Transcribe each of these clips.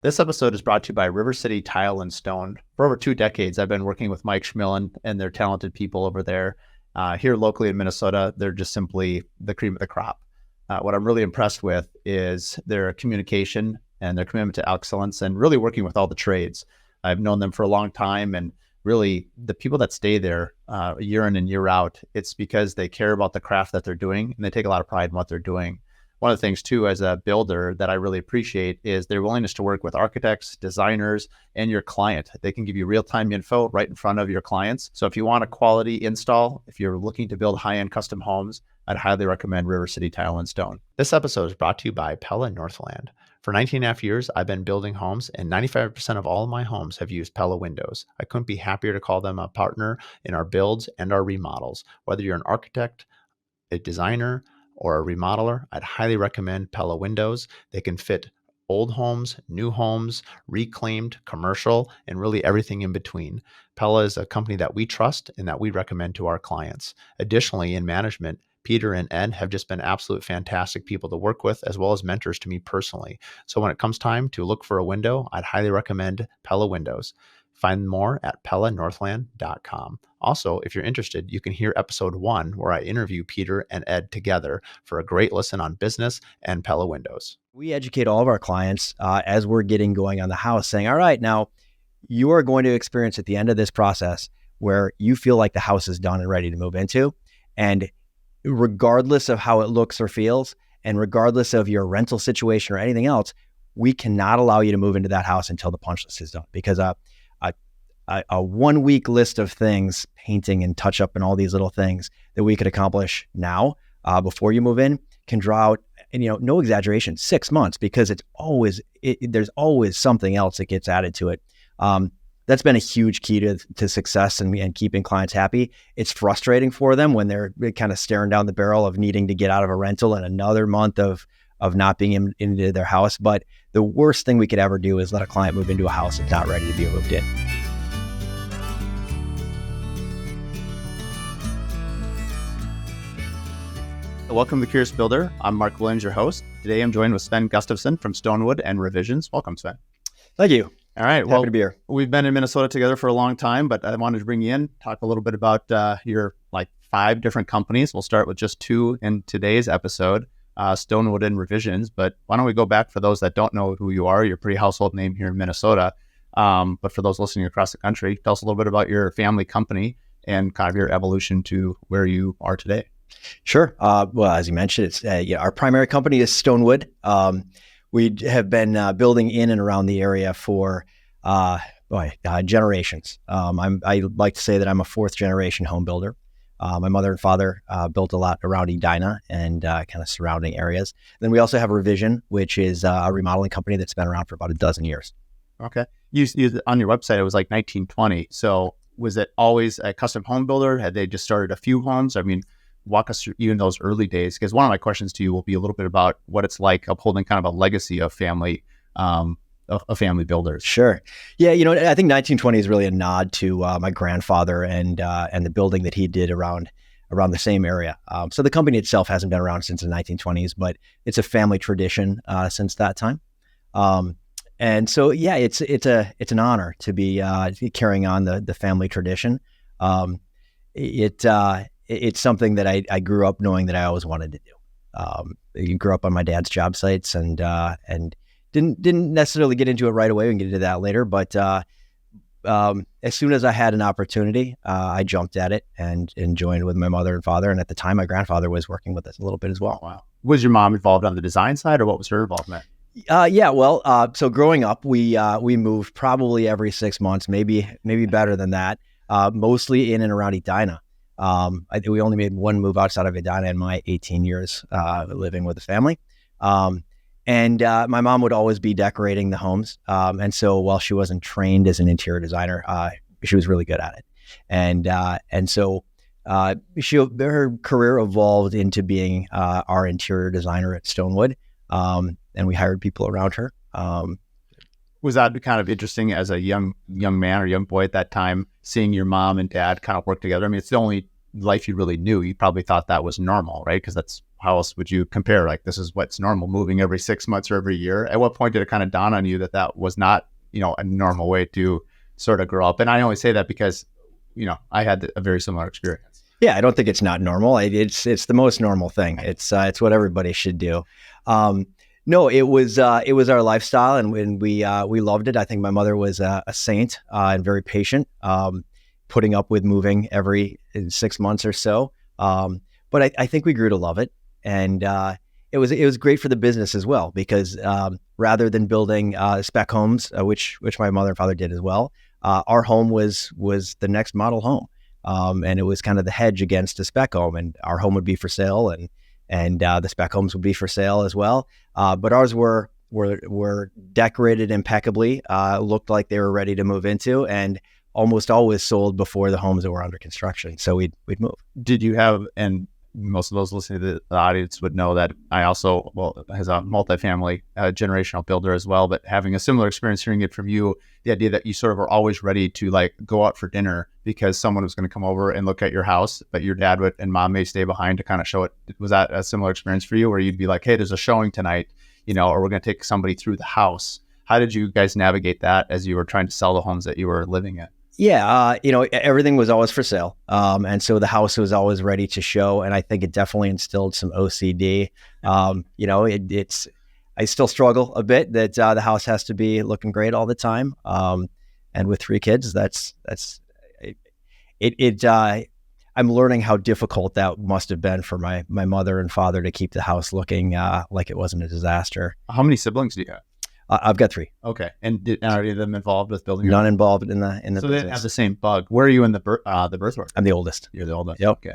This episode is brought to you by River City Tile and Stone. For over 2 decades, I've been working with Mike Schmillen and their talented people over there. Here locally in Minnesota, they're just simply the cream of the crop. What I'm really impressed with is their communication and their commitment to excellence and really working with all the trades. I've known them for a long time, and really the people that stay there year in and year out, it's because they care about the craft that they're doing and they take a lot of pride in what they're doing. One of the things too, as a builder, that I really appreciate is their willingness to work with architects, designers, and your client. They can give you real-time info right in front of your clients. So if you want a quality install, if you're looking to build high-end custom homes, I'd highly recommend River City Tile and Stone. This episode is brought to you by Pella Northland. For 19.5 years, I've been building homes, and 95% of all of my homes have used Pella windows. I couldn't be happier to call them a partner in our builds and our remodels. Whether you're an architect, a designer, or a remodeler, I'd highly recommend Pella windows. They can fit old homes, new homes, reclaimed, commercial, and really everything in between. Pella is a company that we trust and that we recommend to our clients. Additionally, in management, Peter and Ed have just been absolute fantastic people to work with, as well as mentors to me personally. So when it comes time to look for a window, I'd highly recommend Pella windows. Find more at pellanorthland.com. Also, if you're interested, you can hear episode 1 where I interview Peter and Ed together for a great listen on business and Pella windows. We educate all of our clients as we're getting going on the house, saying, all right, now you are going to experience at the end of this process where you feel like the house is done and ready to move into. And regardless of how it looks or feels, and regardless of your rental situation or anything else, we cannot allow you to move into that house until the punch list is done, because a 1 week list of things, painting and touch up and all these little things that we could accomplish now before you move in can draw out, and no exaggeration, 6 months, because there's always something else that gets added to it. That's been a huge key to success and keeping clients happy. It's frustrating for them when they're kind of staring down the barrel of needing to get out of a rental and another month of not being into their house. But the worst thing we could ever do is let a client move into a house that's not ready to be moved in. Welcome to Curious Builder. I'm Mark Williams, your host. Today I'm joined with Sven Gustafson from StoneWood and Revisions. Welcome, Sven. Thank you. All right. Happy to be here. We've been in Minnesota together for a long time, but I wanted to bring you in, talk a little bit about your 5 different companies. We'll start with just 2 in today's episode, StoneWood and Revisions. But why don't we go back for those that don't know who you are? You're a pretty household name here in Minnesota. But for those listening across the country, tell us a little bit about your family company and kind of your evolution to where you are today. Sure. Well, as you mentioned, it's our primary company is StoneWood. We have been building in and around the area for generations. I like to say that I'm a 4th generation home builder. My mother and father built a lot around Edina and kind of surrounding areas. Then we also have Revision, which is a remodeling company that's been around for about a dozen years. Okay. You on your website, it was like 1920. So was it always a custom home builder? Had they just started a few homes? I mean, walk us through even those early days, because one of my questions to you will be a little bit about what it's like upholding kind of a legacy of family builders. Sure. Yeah. I think 1920 is really a nod to my grandfather and the building that he did around the same area. So the company itself hasn't been around since the 1920s, but it's a family tradition since that time. And so, yeah, it's an honor to be carrying on the family tradition. It's something that I grew up knowing that I always wanted to do. I grew up on my dad's job sites and didn't necessarily get into it right away. We can get into that later. But as soon as I had an opportunity, I jumped at it and joined with my mother and father. And at the time, my grandfather was working with us a little bit as well. Wow. Was your mom involved on the design side, or what was her involvement? So growing up, we moved probably every 6 months, maybe better than that, mostly in and around Edina. We only made one move outside of Edina in my 18 years living with the family. And my mom would always be decorating the homes. And so while she wasn't trained as an interior designer, she was really good at it. And so her career evolved into being our interior designer at StoneWood. And we hired people around her. Was that kind of interesting as a young man or young boy at that time, seeing your mom and dad kind of work together? I mean, it's the only life you really knew. You probably thought that was normal, right? Because that's house would you compare? Like, this is what's normal, moving every 6 months or every year. At what point did it kind of dawn on you that that was not, a normal way to sort of grow up? And I only say that because, I had a very similar experience. Yeah, I don't think it's not normal. It's the most normal thing. It's what everybody should do. No, it was our lifestyle, and when we loved it. I think my mother was a saint and very patient, putting up with moving every 6 months or so. But I think we grew to love it, and it was great for the business as well, because rather than building spec homes, which my mother and father did as well, our home was the next model home, and it was kind of the hedge against a spec home, and our home would be for sale, and the spec homes would be for sale as well. But ours were decorated impeccably, looked like they were ready to move into, and almost always sold before the homes that were under construction. So we'd move. Did you have, and most of those listening to the audience would know that I also, as a multifamily generational builder as well, but having a similar experience hearing it from you, the idea that you sort of are always ready to like go out for dinner because someone was going to come over and look at your house, but your dad and mom may stay behind to kind of show it. Was that a similar experience for you, where you'd be like, hey, there's a showing tonight, or we're going to take somebody through the house? How did you guys navigate that as you were trying to sell the homes that you were living in? Yeah, everything was always for sale. And so the house was always ready to show. And I think it definitely instilled some OCD. I still struggle a bit that the house has to be looking great all the time. And with 3 kids, I'm learning how difficult that must have been for my mother and father to keep the house looking like it wasn't a disaster. How many siblings do you have? I've got 3. Okay. And are any of them involved with building? None involved in the so business. They have the same bug. Where are you in the birth order? I'm the oldest. You're the oldest. Yep. Okay.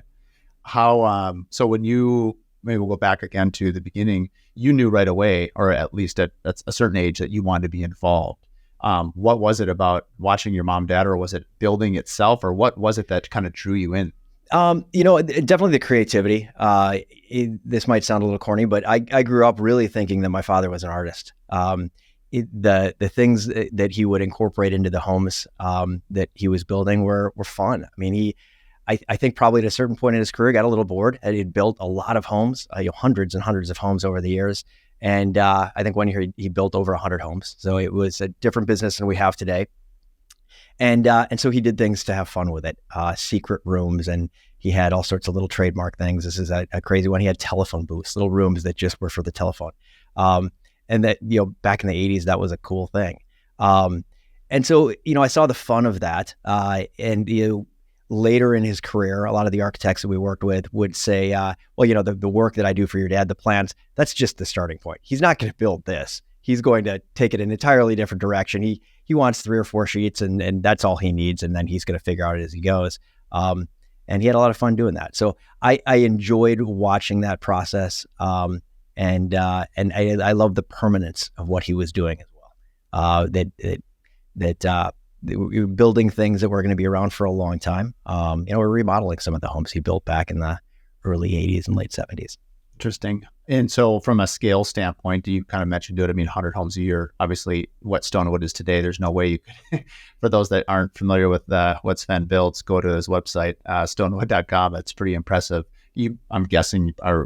How, so when maybe we'll go back again to the beginning, you knew right away, or at least at a certain age, that you wanted to be involved. What was it about watching your mom, dad, or was it building itself, or what was it that kind of drew you in? Definitely the creativity. This might sound a little corny, but I grew up really thinking that my father was an artist. The things that he would incorporate into the homes that he was building were fun. I mean, I think probably at a certain point in his career got a little bored, and he'd built a lot of homes, hundreds and hundreds of homes over the years. And I think one year he built over 100 homes. So it was a different business than we have today. And so he did things to have fun with it, secret rooms, and he had all sorts of little trademark things. This is a crazy one. He had telephone booths, little rooms that just were for the telephone. And that, back in the 80s, that was a cool thing. And so, I saw the fun of that. And later in his career, a lot of the architects that we worked with would say, the work that I do for your dad, the plans, that's just the starting point. He's not going to build this. He's going to take it an entirely different direction. He wants 3 or 4 sheets, and that's all he needs. And then he's going to figure out it as he goes. And he had a lot of fun doing that. So I enjoyed watching that process. And I love the permanence of what he was doing as well. We were building things that were going to be around for a long time. We're remodeling some of the homes he built back in the early 80s and late 70s. Interesting. And so from a scale standpoint, you kind of mentioned it. I mean, 100 homes a year, obviously what StoneWood is today, there's no way you could, for those that aren't familiar with what Sven builds, go to his website, stonewood.com. It's pretty impressive. I'm guessing are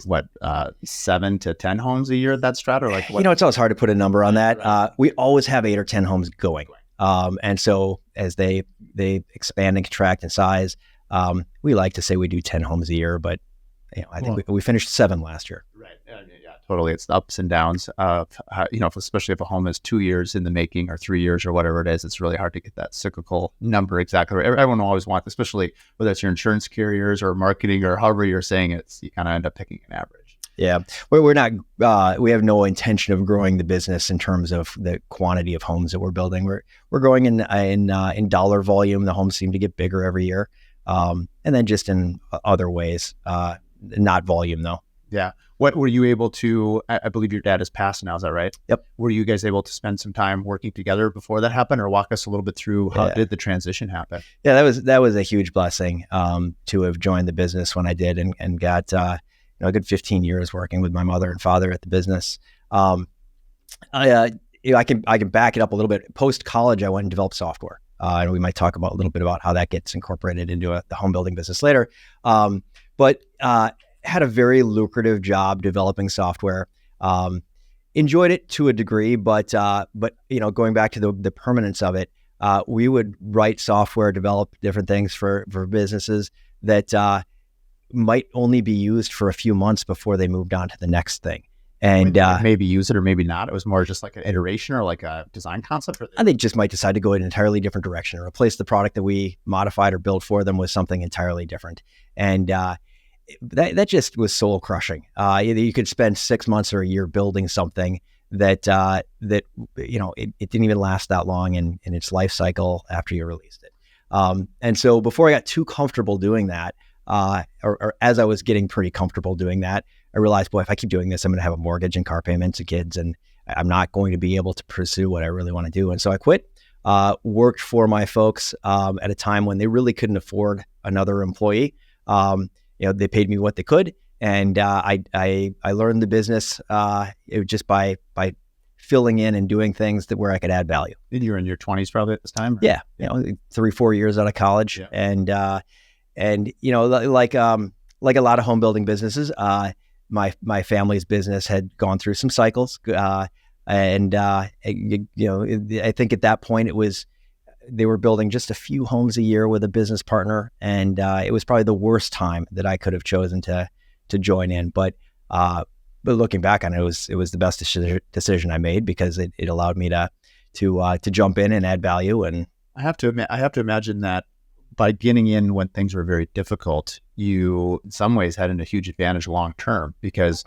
7 to 10 homes a year at that strat, or like what? It's always hard to put a number on that. We always have 8 or 10 homes going. And so as they expand and contract in size, we like to say we do 10 homes a year, but I think we finished 7 last year. Right. Yeah, totally. It's the ups and downs of especially if a home is 2 years in the making or 3 years or whatever it is, it's really hard to get that cyclical number exactly right. Everyone will always want, especially whether it's your insurance carriers or marketing or however you're saying it, you kind of end up picking an average. Yeah, we're not. We have no intention of growing the business in terms of the quantity of homes that we're building. We're growing in dollar volume. The homes seem to get bigger every year, and then just in other ways, not volume though. Yeah. What were you able to? I believe your dad has passed now. Is that right? Yep. Were you guys able to spend some time working together before that happened, or walk us a little bit through how did the transition happen? Yeah, that was a huge blessing to have joined the business when I did, and got a good 15 years working with my mother and father at the business. I can back it up a little bit. Post college, I went and developed software, and we might talk about a little bit about how that gets incorporated into the home building business later. But had a very lucrative job developing software. Enjoyed it to a degree, but going back to the permanence of it, we would write software, develop different things for businesses that might only be used for a few months before they moved on to the next thing. And maybe use it or maybe not. It was more just like an iteration or like a design concept. And they just might decide to go in an entirely different direction or replace the product that we modified or built for them with something entirely different. And that just was soul crushing. You could spend 6 months or a year building something that it didn't even last that long in its life cycle after you released it. And so before I got too comfortable doing that, or as I was getting pretty comfortable doing that, I realized, boy, if I keep doing this, I'm going to have a mortgage and car payments and kids, and I'm not going to be able to pursue what I really want to do. And so I quit, worked for my folks at a time when they really couldn't afford another employee. They paid me what they could, and I learned the business just by filling in and doing things where I could add value. You were in your 20s probably at this time? Or? Yeah, 3-4 years out of college, and like a lot of home building businesses, my family's business had gone through some cycles, and I think at that point they were building just a few homes a year with a business partner, and it was probably the worst time that I could have chosen to join in. But looking back on it, it was the best decision I made, because it allowed me to jump in and add value. And I have to imagine that by getting in when things were very difficult, you in some ways had a huge advantage long term, because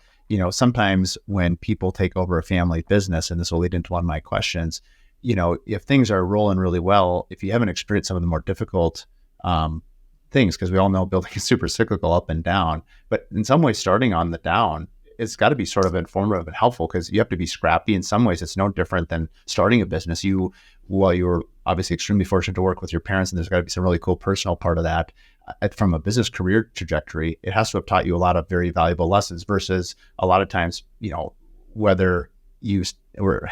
sometimes when people take over a family business, and this will lead into one of my questions, if things are rolling really well, if you haven't experienced some of the more difficult things, because we all know building is super cyclical, up and down, but in some ways starting on the down, it's got to be sort of informative and helpful, because you have to be scrappy. In some ways, it's no different than starting a business. You were obviously extremely fortunate to work with your parents, and there's got to be some really cool personal part of that. From a business career trajectory, it has to have taught you a lot of very valuable lessons, versus a lot of times, whether you or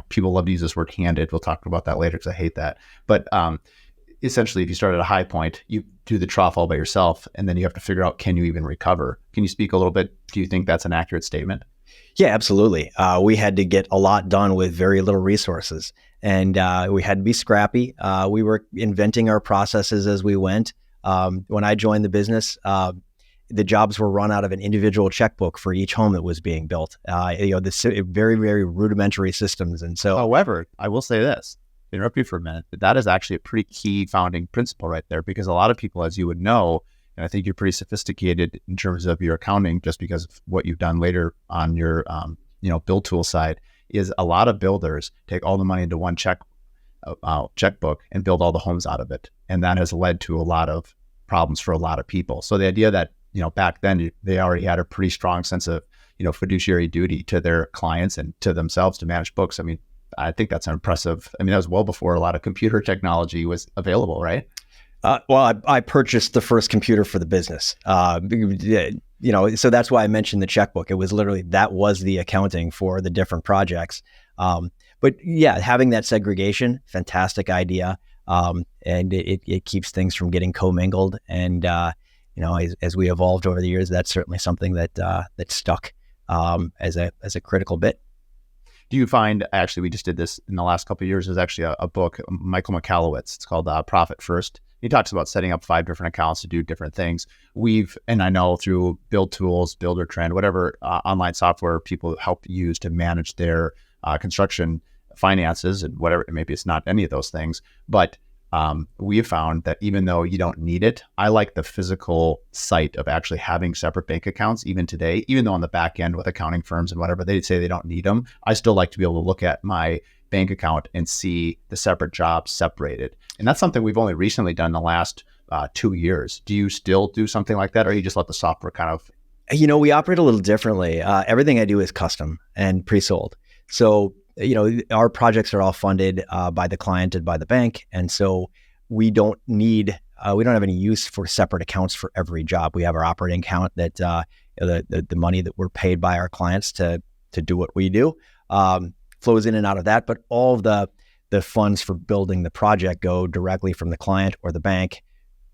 people love to use this word candid. We'll talk about that later because I hate that. But essentially, if you start at a high point, you do the trough all by yourself, and then you have to figure out, can you even recover? Can you speak a little bit? Do you think that's an accurate statement? Yeah, absolutely. We had to get a lot done with very little resources, and we had to be scrappy. We were inventing our processes as we went. When I joined the business, the jobs were run out of an individual checkbook for each home that was being built. This very, very rudimentary systems. And so, however, I will say this, interrupt you for a minute, that is actually a pretty key founding principle right there, because a lot of people, as you would know, and I think you're pretty sophisticated in terms of your accounting, just because of what you've done later on your, build tool side, is a lot of builders take all the money into one checkbook and build all the homes out of it. And that has led to a lot of problems for a lot of people. So the idea that, back then they already had a pretty strong sense of, fiduciary duty to their clients and to themselves to manage books. I mean, I think that's impressive. I mean, that was well before a lot of computer technology was available, right? I purchased the first computer for the business. So that's why I mentioned the checkbook. It was literally, that was the accounting for the different projects. But yeah, having that segregation, fantastic idea. And it keeps things from getting commingled. And, as we evolved over the years, that's certainly something that stuck as a critical bit. Do you find, actually, we just did this in the last couple of years, there's actually a book, Michael Michalowicz, it's called Profit First. He talks about setting up 5 different accounts to do different things. And I know through Build Tools, Builder Trend, whatever online software people help use to manage their construction finances and whatever, maybe it's not any of those things, but we have found that even though you don't need it, I like the physical site of actually having separate bank accounts even today, even though on the back end with accounting firms and whatever, they say they don't need them. I still like to be able to look at my bank account and see the separate jobs separated. And that's something we've only recently done in the last 2 years. Do you still do something like that, or you just let the software kind of? We operate a little differently. Everything I do is custom and pre-sold. So our projects are all funded by the client and by the bank. And so we don't have any use for separate accounts for every job. We have our operating account that the money that we're paid by our clients to do what we do flows in and out of that. But all of the funds for building the project go directly from the client or the bank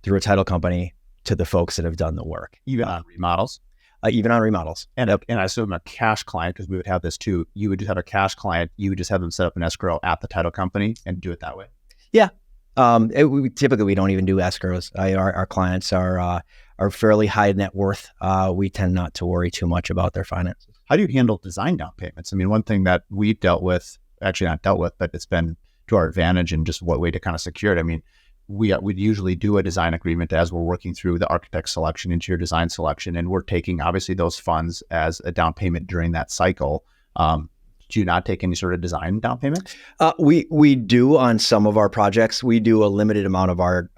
through a title company to the folks that have done the work. Even on remodels? even on remodels. And I assume a cash client, because we would have this too. You would just have a cash client. You would just have them set up an escrow at the title company and do it that way. Yeah. Typically, we don't even do escrows. Our clients are fairly high net worth. We tend not to worry too much about their finances. How do you handle design down payments? I mean, one thing that we've dealt with, actually not dealt with, but it's been to our advantage and just what way to kind of secure it. I mean, we'd usually do a design agreement as we're working through the architect selection, interior design selection, and we're taking obviously those funds as a down payment during that cycle. Do you not take any sort of design down payment? We do on some of our projects. We do a limited amount of our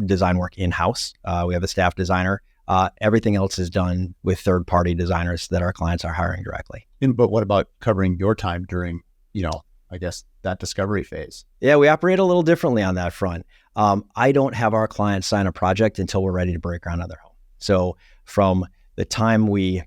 design work in-house. We have a staff designer. Everything else is done with third-party designers that our clients are hiring directly. But what about covering your time during, I guess that discovery phase? Yeah, we operate a little differently on that front. I don't have our clients sign a project until we're ready to break ground on their home. So from the time we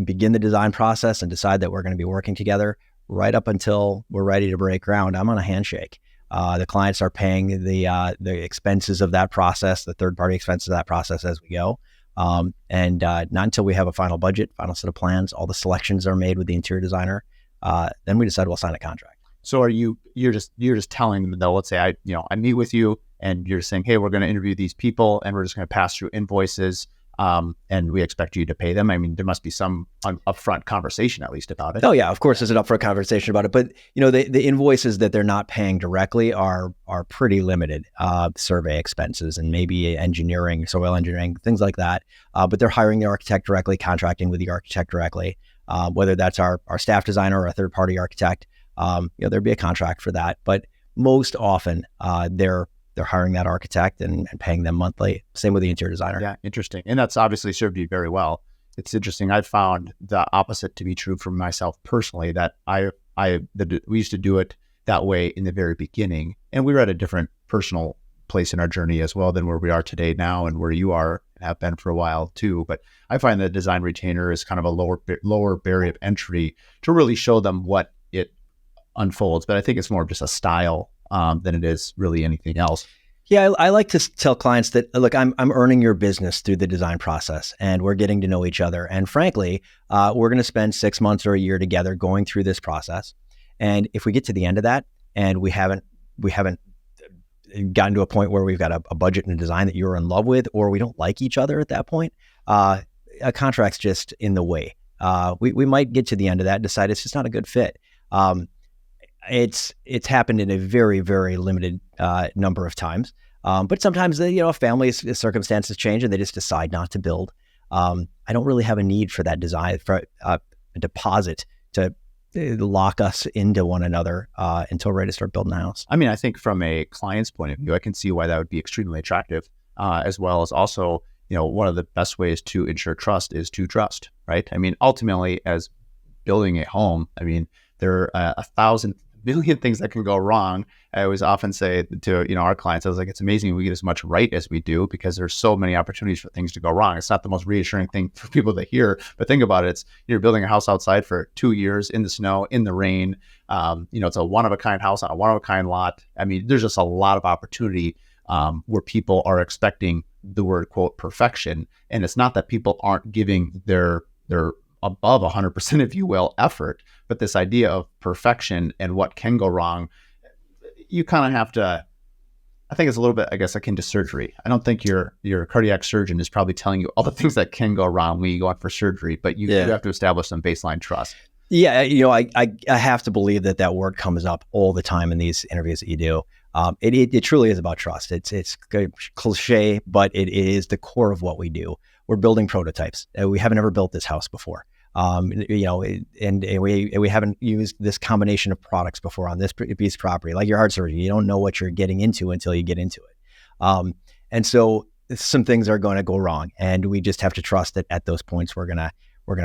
begin the design process and decide that we're going to be working together, right up until we're ready to break ground, I'm on a handshake. The clients are paying the expenses of that process, the third-party expenses of that process as we go. And not until we have a final budget, final set of plans, all the selections are made with the interior designer, then we decide we'll sign a contract. So you're just telling them, though, let's say I meet with you and you're saying, hey, we're going to interview these people and we're just going to pass through invoices. And we expect you to pay them. I mean, there must be some upfront conversation at least about it. Oh yeah, of course, there's an upfront conversation about it. But the invoices that they're not paying directly are pretty limited. Survey expenses and maybe engineering, soil engineering, things like that. But they're hiring the architect directly, contracting with the architect directly. Whether that's our staff designer or a third party architect, there'd be a contract for that. But most often, they're hiring that architect and paying them monthly. Same with the interior designer. Yeah, interesting. And that's obviously served you very well. It's interesting. I've found the opposite to be true for myself personally, that we used to do it that way in the very beginning. And we were at a different personal place in our journey as well than where we are today now and where you are and have been for a while too. But I find that design retainer is kind of a lower barrier of entry to really show them what it unfolds. But I think it's more of just a style than it is really anything else. Yeah, I like to tell clients that, look, I'm earning your business through the design process and we're getting to know each other. And frankly, we're going to spend 6 months or a year together going through this process. And if we get to the end of that and we haven't gotten to a point where we've got a budget and a design that you're in love with, or we don't like each other at that point, a contract's just in the way. We might get to the end of that and decide it's just not a good fit. It's happened in a very, very limited number of times. But sometimes, families' circumstances change and they just decide not to build. I don't really have a need for that design, for a deposit to lock us into one another until we're ready to start building a house. I mean, I think from a client's point of view, I can see why that would be extremely attractive, as well as also, one of the best ways to ensure trust is to trust, right? I mean, ultimately, as building a home, I mean, there are 1,000 million things that can go wrong. I always often say to our clients, I was like, it's amazing we get as much right as we do because there's so many opportunities for things to go wrong. It's not the most reassuring thing for people to hear, but think about it. You're building a house outside for 2 years in the snow, in the rain. It's a one-of-a-kind house on a one-of-a-kind lot. I mean, there's just a lot of opportunity where people are expecting the word, quote, perfection. And it's not that people aren't giving their above 100%, if you will, effort, but this idea of perfection and what can go wrong, you kind of have to, I think it's a little bit, I guess, akin to surgery. I don't think your cardiac surgeon is probably telling you all the things that can go wrong when you go out for surgery, but you have to establish some baseline trust. Yeah, I have to believe that word comes up all the time in these interviews that you do. It truly is about trust. It's cliche, but it is the core of what we do. We're building prototypes. We haven't ever built this house before. And we haven't used this combination of products before on this piece of property, like your heart surgery. You don't know what you're getting into until you get into it. And so some things are going to go wrong, and we just have to trust that at those points we're gonna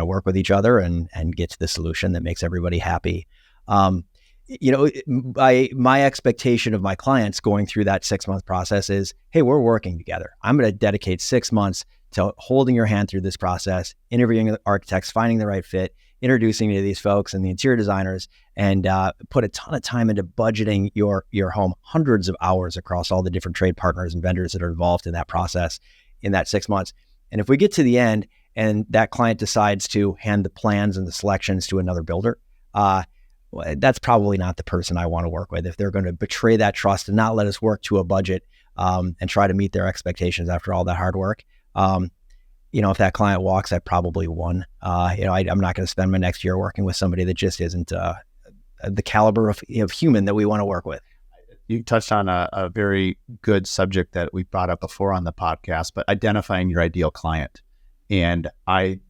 work with each other and get to the solution that makes everybody happy. My expectation of my clients going through that 6-month process is, hey, we're working together. I'm going to dedicate 6 months to holding your hand through this process, interviewing the architects, finding the right fit, introducing you to these folks and the interior designers, and put a ton of time into budgeting your home, hundreds of hours across all the different trade partners and vendors that are involved in that process in that 6 months. And if we get to the end and that client decides to hand the plans and the selections to another builder, that's probably not the person I want to work with. If they're going to betray that trust and not let us work to a budget and try to meet their expectations after all that hard work, if that client walks, I probably won. I'm not going to spend my next year working with somebody that just isn't the caliber of human that we want to work with. You touched on a very good subject that we brought up before on the podcast, but identifying your ideal client. And I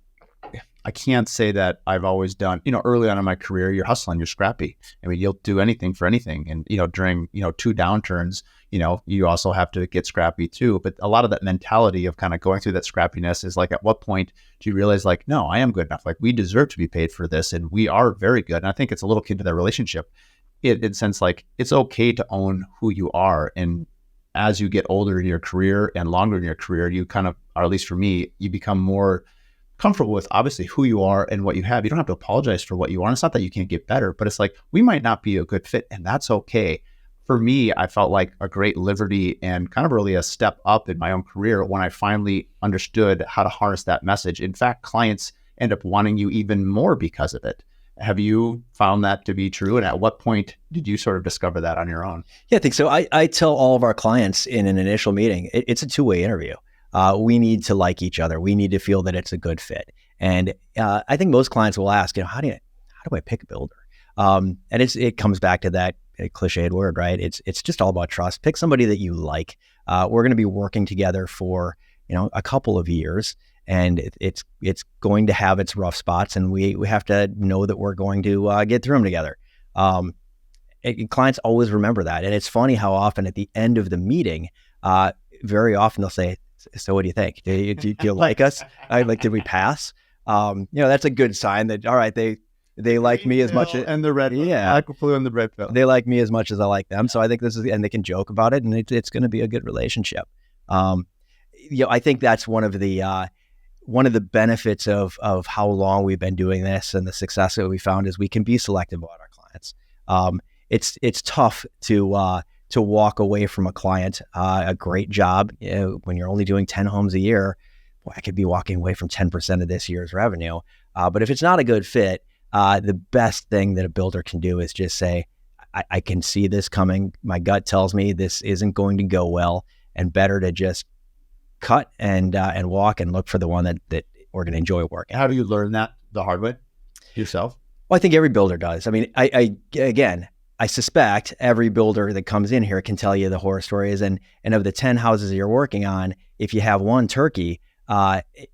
can't say that I've always done, early on in my career, you're hustling, you're scrappy. I mean, you'll do anything for anything. And, during, two downturns, you also have to get scrappy too. But a lot of that mentality of kind of going through that scrappiness is like, at what point do you realize like, no, I am good enough. Like we deserve to be paid for this and we are very good. And I think it's a little key to that relationship. In the sense like it's okay to own who you are. And as you get older in your career and longer in your career, you kind of, or at least for me, you become more comfortable with obviously who you are and what you have. You don't have to apologize for what you are. And it's not that you can't get better, but it's like, we might not be a good fit and that's okay. For me, I felt like a great liberty and kind of really a step up in my own career when I finally understood how to harness that message. In fact, clients end up wanting you even more because of it. Have you found that to be true? And at what point did you sort of discover that on your own? Yeah, I think so. I tell all of our clients in an initial meeting, it's a two-way interview. We need to like each other. We need to feel that it's a good fit. And I think most clients will ask, how do I pick a builder? And it comes back to that cliched word, right? It's just all about trust. Pick somebody that you like. We're going to be working together for a couple of years. And it's going to have its rough spots, and we have to know that we're going to get through them together. Clients always remember that, and it's funny how often at the end of the meeting, very often they'll say, "So, what do you think? Do you like us? Did we pass?" That's a good sign that all right, they like me as much as and the red, flu and the red pill. They like me as much as I like them. So I think and they can joke about it, and it's going to be a good relationship. I think that's one of the benefits of how long we've been doing this and the success that we found is we can be selective about our clients. It's tough to walk away from a client, a great job. When you're only doing 10 homes a year, I could be walking away from 10% of this year's revenue. But if it's not a good fit, the best thing that a builder can do is just say, I can see this coming. My gut tells me this isn't going to go well, and better to just cut and walk and look for the one that we're going to enjoy working. How do you learn that the hard way yourself? Well, I think every builder does. I mean, I suspect every builder that comes in here can tell you the horror stories. And of the 10 houses you're working on, if you have one turkey,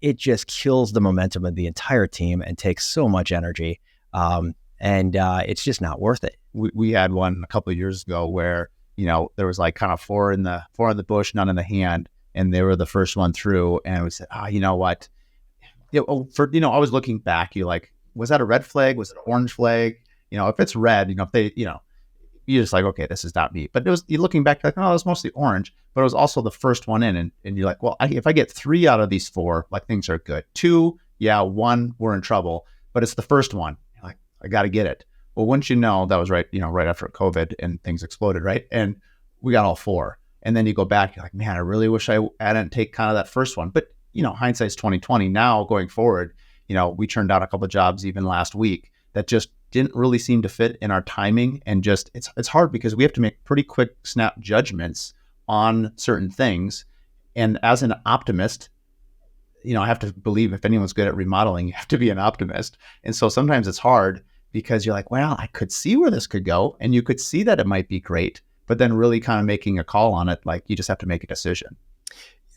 it just kills the momentum of the entire team and takes so much energy. And it's just not worth it. We had one a couple of years ago where, there was like kind of four in the bush, none in the hand. And they were the first one through, and we said, you know what? I was looking back. You're like, was that a red flag? Was it an orange flag? If it's red, if they, you're just like, okay, this is not me. But you're looking back, like, no, it was mostly orange, but it was also the first one in, and you're like, well, if I get 3 out of these 4, like things are good. 2, 1, we're in trouble, but it's the first one. You're like, I got to get it. Well, once that was right, right after COVID and things exploded, right? And we got all 4. And then you go back, you're like, man, I really wish I didn't take kind of that first one. But, hindsight's 20/20. Now going forward, we turned down a couple of jobs even last week that just didn't really seem to fit in our timing. And just, it's hard because we have to make pretty quick snap judgments on certain things. And as an optimist, I have to believe if anyone's good at remodeling, you have to be an optimist. And so sometimes it's hard because you're like, well, I could see where this could go. And you could see that it might be great. But then really kind of making a call on it, like you just have to make a decision.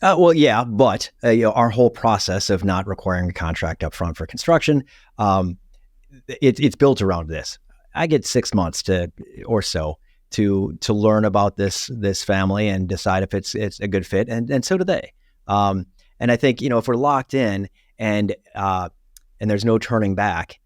Well, yeah, but our whole process of not requiring a contract up front for construction, it's built around this. I get 6 months or so to learn about this family and decide if it's a good fit, and so do they. And I think if we're locked in and there's no turning back.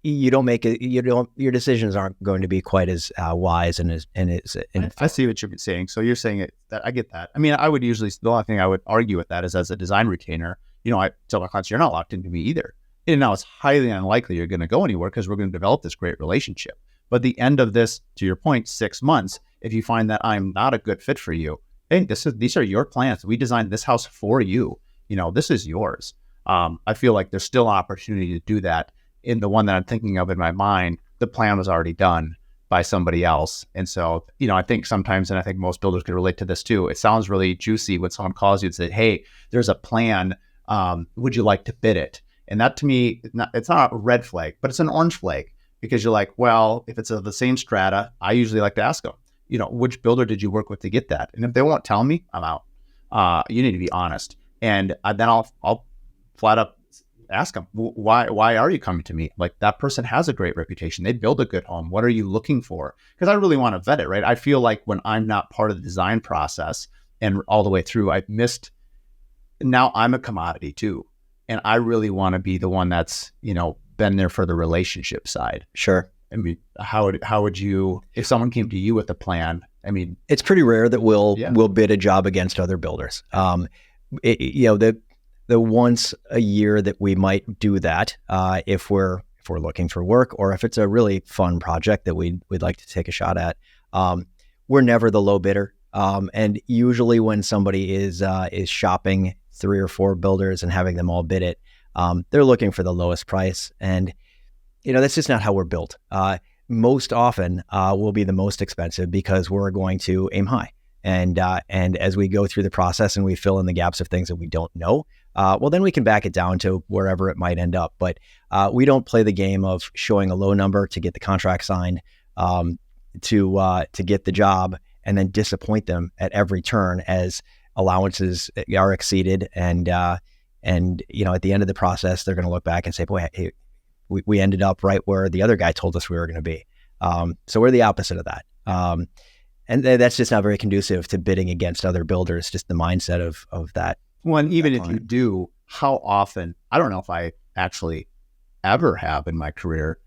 Your decisions aren't going to be quite as wise and I see what you're saying. So you're saying that I get that. I mean, I would usually, the only thing I would argue with that is as a design retainer, I tell my clients, you're not locked into me either. And now it's highly unlikely you're going to go anywhere because we're going to develop this great relationship. But the end of this, to your point, 6 months, if you find that I'm not a good fit for you, hey, these are your plans. We designed this house for you. this is yours. I feel like there's still opportunity to do that. In the one that I'm thinking of in my mind, the plan was already done by somebody else. And so, I think sometimes, and I think most builders can relate to this too, it sounds really juicy when someone calls you and says, hey, there's a plan. Would you like to bid it? And that to me, it's not a red flag, but it's an orange flag, because you're like, well, if it's of the same strata, I usually like to ask them, which builder did you work with to get that? And if they won't tell me, I'm out. You need to be honest. And then I'll flat up ask them, why are you coming to me? Like, that person has a great reputation. They build a good home. What are you looking for? Because I really want to vet it, right? I feel like when I'm not part of the design process and all the way through, I've missed. Now I'm a commodity too. And I really want to be the one that's, been there for the relationship side. Sure. I mean, how would you, if someone came to you with a plan, I mean, it's pretty rare that we'll bid a job against other builders. The once a year that we might do that, if we're looking for work, or if it's a really fun project that we'd like to take a shot at, we're never the low bidder. And usually when somebody is shopping 3 or 4 builders and having them all bid it, they're looking for the lowest price. And that's just not how we're built. Most often we'll be the most expensive because we're going to aim high. And as we go through the process and we fill in the gaps of things that we don't know, well, then we can back it down to wherever it might end up. But we don't play the game of showing a low number to get the contract signed, to get the job, and then disappoint them at every turn as allowances are exceeded. And at the end of the process, they're going to look back and say, boy, hey, we ended up right where the other guy told us we were going to be. So we're the opposite of that. And that's just not very conducive to bidding against other builders, just the mindset of that. Well, and even if you do, how often, I don't know if I actually ever have in my career,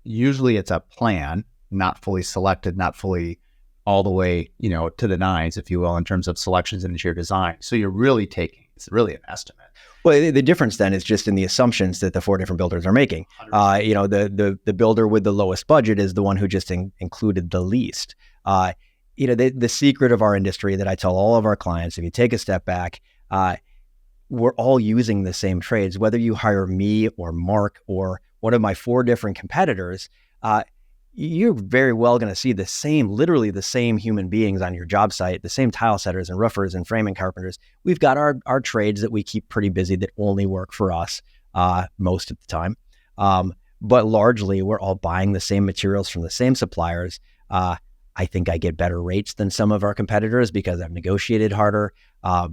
usually it's a plan, not fully selected, not fully all the way, to the nines, if you will, in terms of selections and interior design. So you're really it's really an estimate. Well, the difference then is just in the assumptions that the 4 different builders are making. The builder with the lowest budget is the one who just included the least. The secret of our industry that I tell all of our clients, if you take a step back, we're all using the same trades. Whether you hire me or Mark or one of my 4 different competitors, you're very well going to see literally the same human beings on your job site, the same tile setters and roofers and framing carpenters. We've got our trades that we keep pretty busy that only work for us most of the time. But largely, we're all buying the same materials from the same suppliers. I think I get better rates than some of our competitors because I've negotiated harder,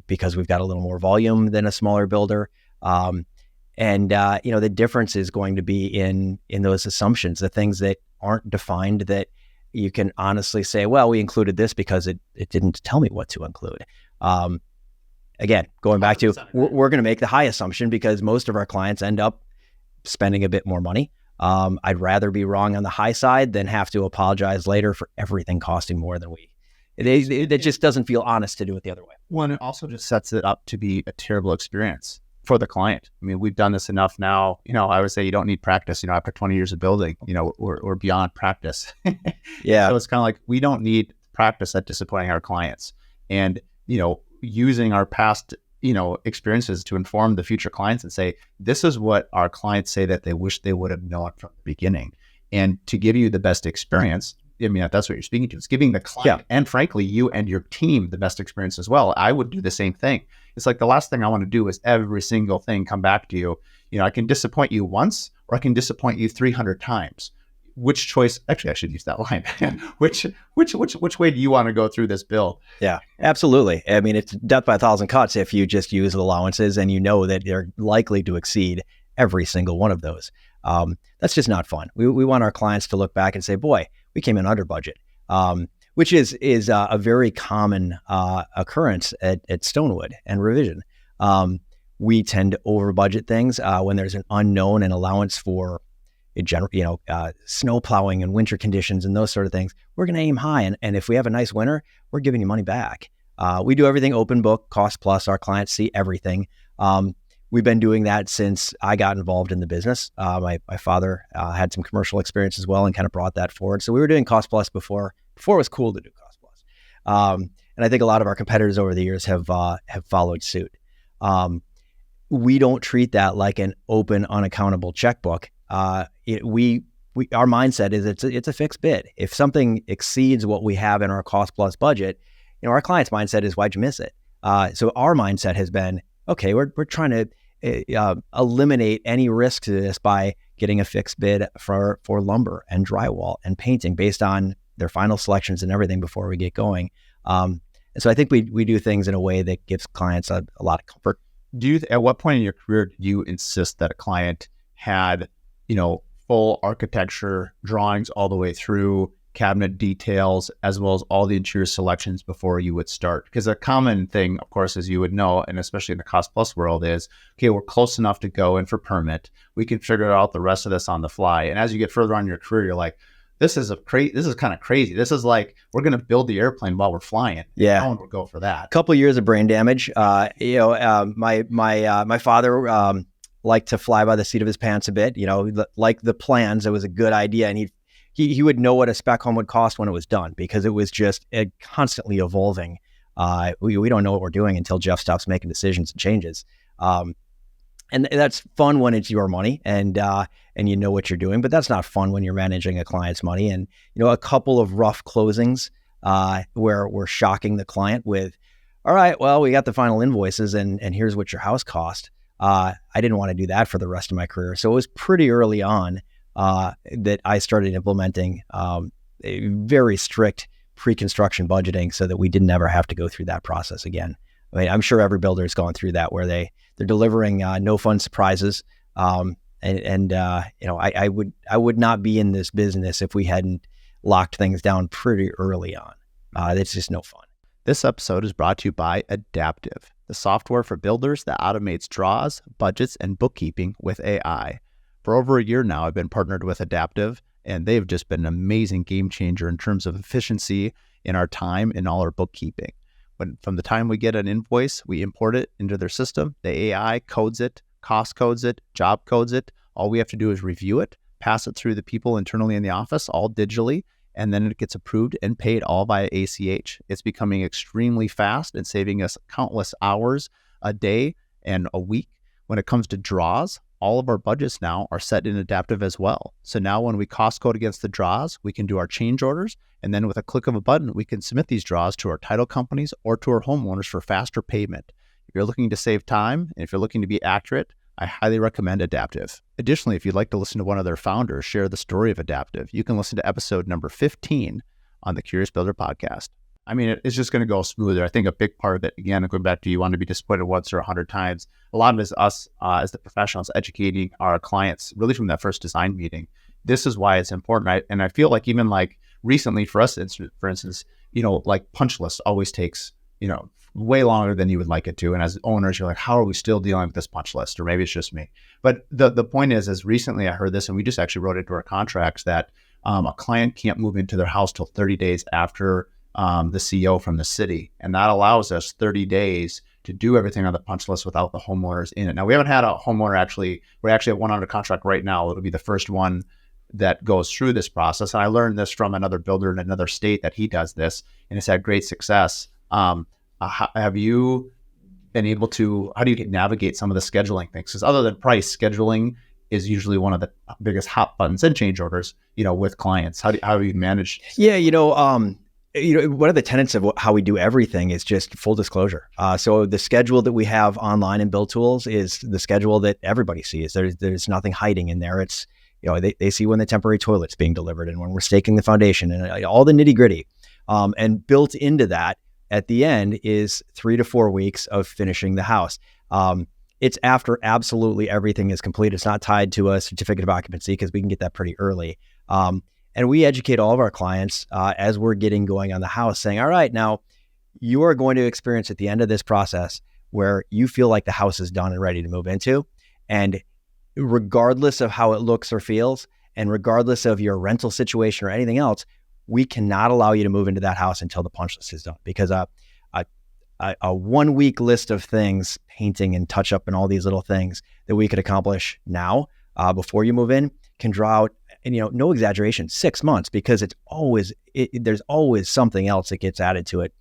because we've got a little more volume than a smaller builder. The difference is going to be in those assumptions, the things that aren't defined, that you can honestly say, well, we included this because it didn't tell me what to include. Again, going back to, we're going to make the high assumption because most of our clients end up spending a bit more money. I'd rather be wrong on the high side than have to apologize later for everything costing more than it just doesn't feel honest to do it the other way. Well, and it also just sets it up to be a terrible experience for the client. I mean, we've done this enough now. I would say you don't need practice. After 20 years of building, we're beyond practice. Yeah. So it's kind of like, we don't need practice at disappointing our clients, and using our past experiences to inform the future clients and say, this is what our clients say that they wish they would have known from the beginning, and to give you the best experience. I mean, if that's what you're speaking to, it's giving the client and frankly, you and your team the best experience as well. I would do the same thing. It's like, the last thing I want to do is every single thing come back to you. I can disappoint you once, or I can disappoint you 300 times. Which choice? Actually, I should use that line. Which way do you want to go through this build? Yeah, absolutely. I mean, it's death by 1,000 cuts if you just use allowances and that they're likely to exceed every single one of those. That's just not fun. We want our clients to look back and say, boy, we came in under budget, which is a very common occurrence at StoneWood and revision. We tend to over budget things when there's an unknown and allowance for snow plowing and winter conditions and those sort of things. We're going to aim high. And if we have a nice winter, we're giving you money back. We do everything open book, cost plus. Our clients see everything. We've been doing that since I got involved in the business. My father had some commercial experience as well and kind of brought that forward. So we were doing cost plus before it was cool to do cost plus. And I think a lot of our competitors over the years have followed suit. we don't treat that like an open, unaccountable checkbook. Our mindset is it's a fixed bid. If something exceeds what we have in our cost plus budget, our client's mindset is, why'd you miss it? So our mindset has been, okay, we're trying to eliminate any risk to this by getting a fixed bid for lumber and drywall and painting based on their final selections and everything before we get going. And so I think we do things in a way that gives clients a lot of comfort. At what point in your career did you insist that a client had, full architecture drawings all the way through, cabinet details, as well as all the interior selections before you would start? Because a common thing, of course, as you would know, and especially in the cost plus world, is, okay, we're close enough to go in for permit. We can figure out the rest of this on the fly. And as you get further on in your career, you're like, this is kind of crazy. This is like, we're going to build the airplane while we're flying. Yeah. No one would go for that. A couple of years of brain damage. My father liked to fly by the seat of his pants a bit, like the plans. It was a good idea. And he would know what a spec home would cost when it was done, because it was just constantly evolving. We don't know what we're doing until Jeff stops making decisions and changes. And that's fun when it's your money and you know what you're doing, but that's not fun when you're managing a client's money. And, a couple of rough closings where we're shocking the client with, all right, well, we got the final invoices and here's what your house cost. I didn't want to do that for the rest of my career. So it was pretty early on that I started implementing a very strict pre-construction budgeting so that we didn't ever have to go through that process again. I mean, I'm sure every builder has gone through that, where they're delivering no fun surprises. I would not be in this business if we hadn't locked things down pretty early on. It's just no fun. This episode is brought to you by Adaptive, the software for builders that automates draws, budgets, and bookkeeping with AI. For over a year now, I've been partnered with Adaptive, and they've just been an amazing game changer in terms of efficiency in our time and all our bookkeeping. From the time we get an invoice, we import it into their system. The AI codes it, cost codes it, job codes it. All we have to do is review it, pass it through the people internally in the office, all digitally, and then it gets approved and paid all via ACH. It's becoming extremely fast and saving us countless hours a day and a week. When it comes to draws, all of our budgets now are set in Adaptive as well. So now when we cost code against the draws, we can do our change orders, and then with a click of a button, we can submit these draws to our title companies or to our homeowners for faster payment. If you're looking to save time, and if you're looking to be accurate, I highly recommend Adaptive. Additionally, if you'd like to listen to one of their founders share the story of Adaptive, you can listen to episode number 15 on the Curious Builder Podcast. I mean, it's just going to go smoother. I think a big part of it, again, going back to you want to be disappointed once or 100 times. A lot of it is us as the professionals educating our clients really from that first design meeting. This is why it's important. And I feel like even like recently for us, for instance, like punch list always takes, way longer than you would like it to. And as owners, you're like, how are we still dealing with this punch list? Or maybe it's just me. But the point is, as recently I heard this, and we just actually wrote it into our contracts, that a client can't move into their house till 30 days after the CO from the city. And that allows us 30 days to do everything on the punch list without the homeowners in it. Now, we haven't had a homeowner we actually have one under contract right now. It'll be the first one that goes through this process. And I learned this from another builder in another state that he does this, and it's had great success. Have you been able to, how do you navigate some of the scheduling things? Because other than price, scheduling is usually one of the biggest hot buttons in change orders, with clients. How do you manage? Yeah, one of the tenets of how we do everything is just full disclosure. So the schedule that we have online in Build Tools is the schedule that everybody sees. There's nothing hiding in there. It's, they see when the temporary toilet's being delivered and when we're staking the foundation and all the nitty gritty. And built into that at the end is 3 to 4 weeks of finishing the house. It's after absolutely everything is complete. It's not tied to a certificate of occupancy because we can get that pretty early. And we educate all of our clients as we're getting going on the house, saying, all right, now you are going to experience at the end of this process where you feel like the house is done and ready to move into. And regardless of how it looks or feels, and regardless of your rental situation or anything else, we cannot allow you to move into that house until the punch list is done. Because a 1 week list of things, painting and touch up and all these little things that we could accomplish now before you move in can draw out, and no exaggeration, 6 months, because there's always something else that gets added to it.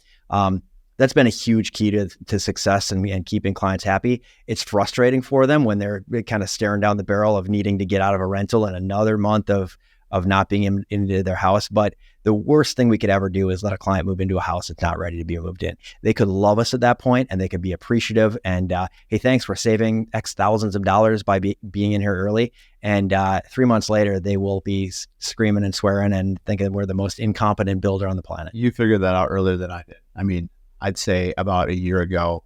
that's been a huge key to success and keeping clients happy. It's frustrating for them when they're kind of staring down the barrel of needing to get out of a rental and another month of not being into their house. But the worst thing we could ever do is let a client move into a house that's not ready to be moved in. They could love us at that point and they could be appreciative and, hey, thanks for saving X thousands of dollars by being in here early. And 3 months later, they will be screaming and swearing and thinking we're the most incompetent builder on the planet. You figured that out earlier than I did. I mean, I'd say about a year ago,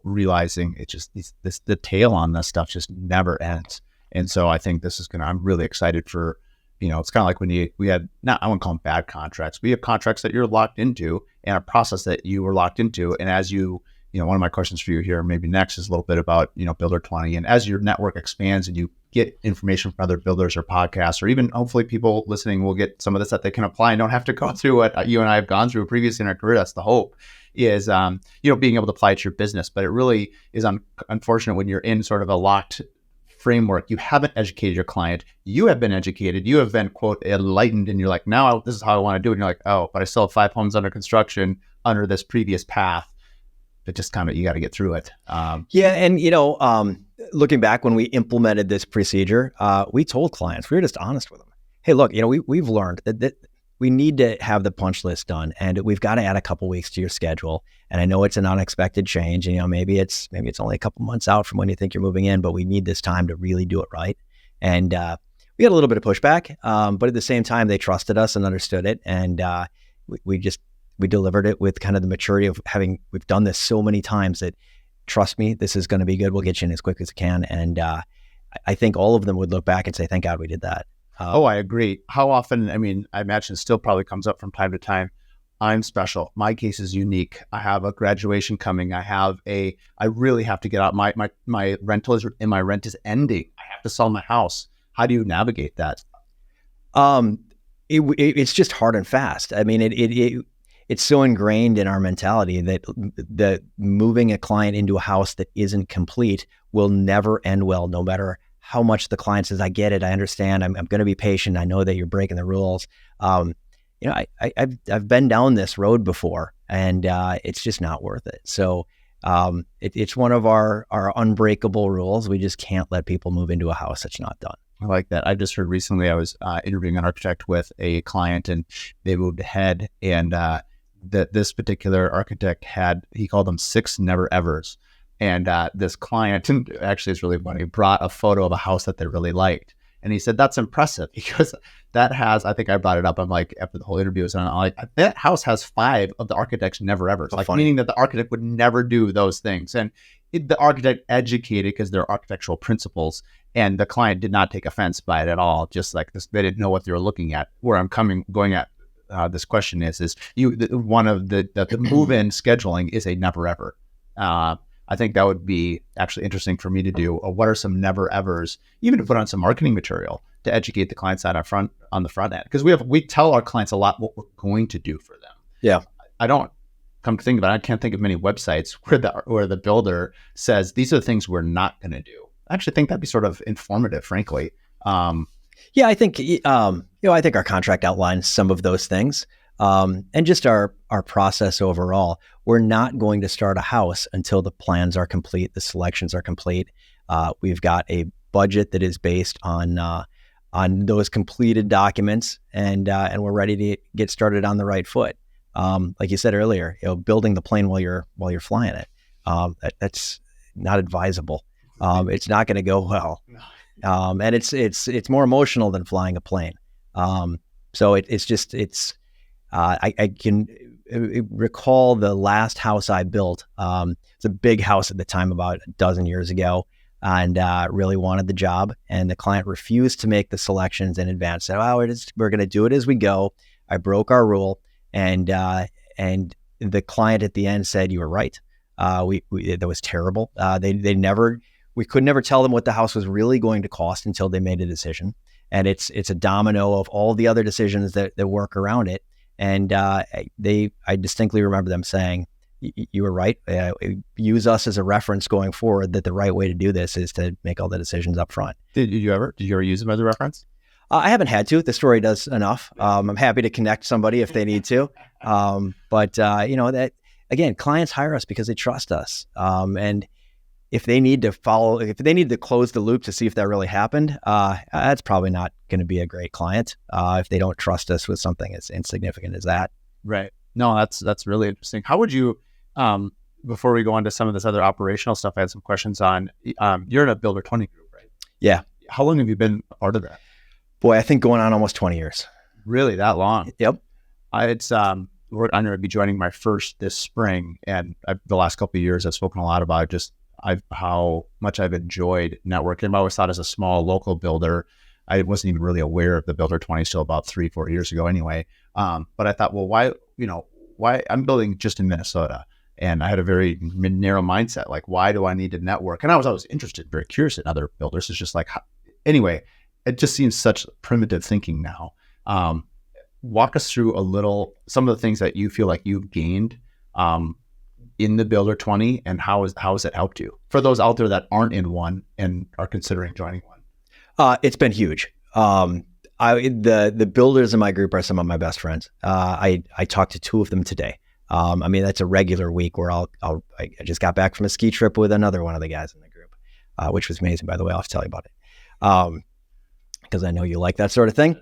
realizing it just, the tail on this stuff just never ends. And so I think I'm really excited for, it's kind of like when we had, I wouldn't call them bad contracts. We have contracts that you're locked into and a process that you were locked into. And as one of my questions for you here, maybe next, is a little bit about, Builder 20. And as your network expands and you get information from other builders or podcasts, or even hopefully people listening will get some of this that they can apply and don't have to go through what you and I have gone through previously in our career. That's the hope, is, being able to apply it to your business. But it really is unfortunate when you're in sort of a locked framework. You haven't educated your client. You have been educated. You have been, quote, enlightened. And you're like, now this is how I want to do it. And you're like, oh, but I still have 5 homes under construction under this previous path. But just kind of, you got to get through it. Yeah. And, looking back when we implemented this procedure, we told clients, we were just honest with them. Hey, look, we've learned that we need to have the punch list done and we've got to add a couple weeks to your schedule. And I know it's an unexpected change and, maybe it's only a couple months out from when you think you're moving in, but we need this time to really do it right. And we had a little bit of pushback, but at the same time, they trusted us and understood it. And we delivered it with kind of the maturity of we've done this so many times that, trust me, this is going to be good. We'll get you in as quick as we can. And I think all of them would look back and say, thank God we did that. I agree. How often, I imagine it still probably comes up from time to time. I'm special. My case is unique. I have a graduation coming. I really have to get out. My rental is, and my rent is ending. I have to sell my house. How do you navigate that? It's just hard and fast. It's so ingrained in our mentality that moving a client into a house that isn't complete will never end well, no matter how much the client says, I get it, I understand, I'm going to be patient, I know that you're breaking the rules. I've been down this road before, and it's just not worth it. So it's one of our unbreakable rules. We just can't let people move into a house that's not done. I like that. I just heard recently, I was interviewing an architect with a client, and they moved ahead, and this particular architect he called them 6 never evers. And this client, and actually it's really funny, brought a photo of a house that they really liked. And he said, that's impressive, because that has, I think I brought it up, I'm like, after the whole interview, and I'm like, that house has 5 of the architect's never evers, meaning that the architect would never do those things. And the architect educated, because they're architectural principles, and the client did not take offense by it at all. Just like this, they didn't know what they were looking at. Where I'm going at this question is one of the move-in scheduling is a never ever. I think that would be actually interesting for me to do. What are some never evers, even to put on some marketing material to educate the client side on the front end? Because we tell our clients a lot what we're going to do for them. Yeah. I don't come to think about it. I can't think of many websites where the builder says, these are the things we're not going to do. I actually think that'd be sort of informative, frankly. Yeah, I think, I think our contract outlines some of those things. And just our process overall. We're not going to start a house until the plans are complete, the selections are complete. We've got a budget that is based on those completed documents, and we're ready to get started on the right foot. Like you said earlier, building the plane while you're flying it, that's not advisable. It's not going to go well, and it's more emotional than flying a plane. So I can recall the last house I built. It's a big house at the time, about a dozen years ago, and really wanted the job. And the client refused to make the selections in advance. Said, "Oh, we're going to do it as we go." I broke our rule, and the client at the end said, "You were right. That was terrible. We could never tell them what the house was really going to cost until they made a decision." And it's a domino of all the other decisions that work around it. And I distinctly remember them saying, "You were right. Use us as a reference going forward. That the right way to do this is to make all the decisions up front." Did you ever use them as a reference? I haven't had to. The story does enough. I'm happy to connect somebody if they need to. But that again, clients hire us because they trust us. And if they need to close the loop to see if that really happened, that's probably not going to be a great client if they don't trust us with something as insignificant as that. Right. No, that's really interesting. How would you, before we go on to some of this other operational stuff, I had some questions on, you're in a Builder 20 group, right? Yeah. How long have you been a part of that? Boy, I think going on almost 20 years. Really, that long? Yep. I'm going to be joining my first this spring, and the last couple of years I've spoken a lot about just how much I've enjoyed networking. I've always thought as a small local builder, I wasn't even really aware of the Builder 20 till about 3-4 years ago anyway. But I thought, well, why I'm building just in Minnesota, and I had a very narrow mindset. Like, why do I need to network? And I was always interested, very curious in other builders. It's just like, anyway, it just seems such primitive thinking now. Walk us through some of the things that you feel like you've gained in the Builder 20, and how has it helped you for those out there that aren't in one and are considering joining one? It's been huge. The builders in my group are some of my best friends. I talked to 2 of them today. That's a regular week where I just got back from a ski trip with another one of the guys in the group, which was amazing, by the way. I'll have to tell you about it. Because I know you like that sort of thing.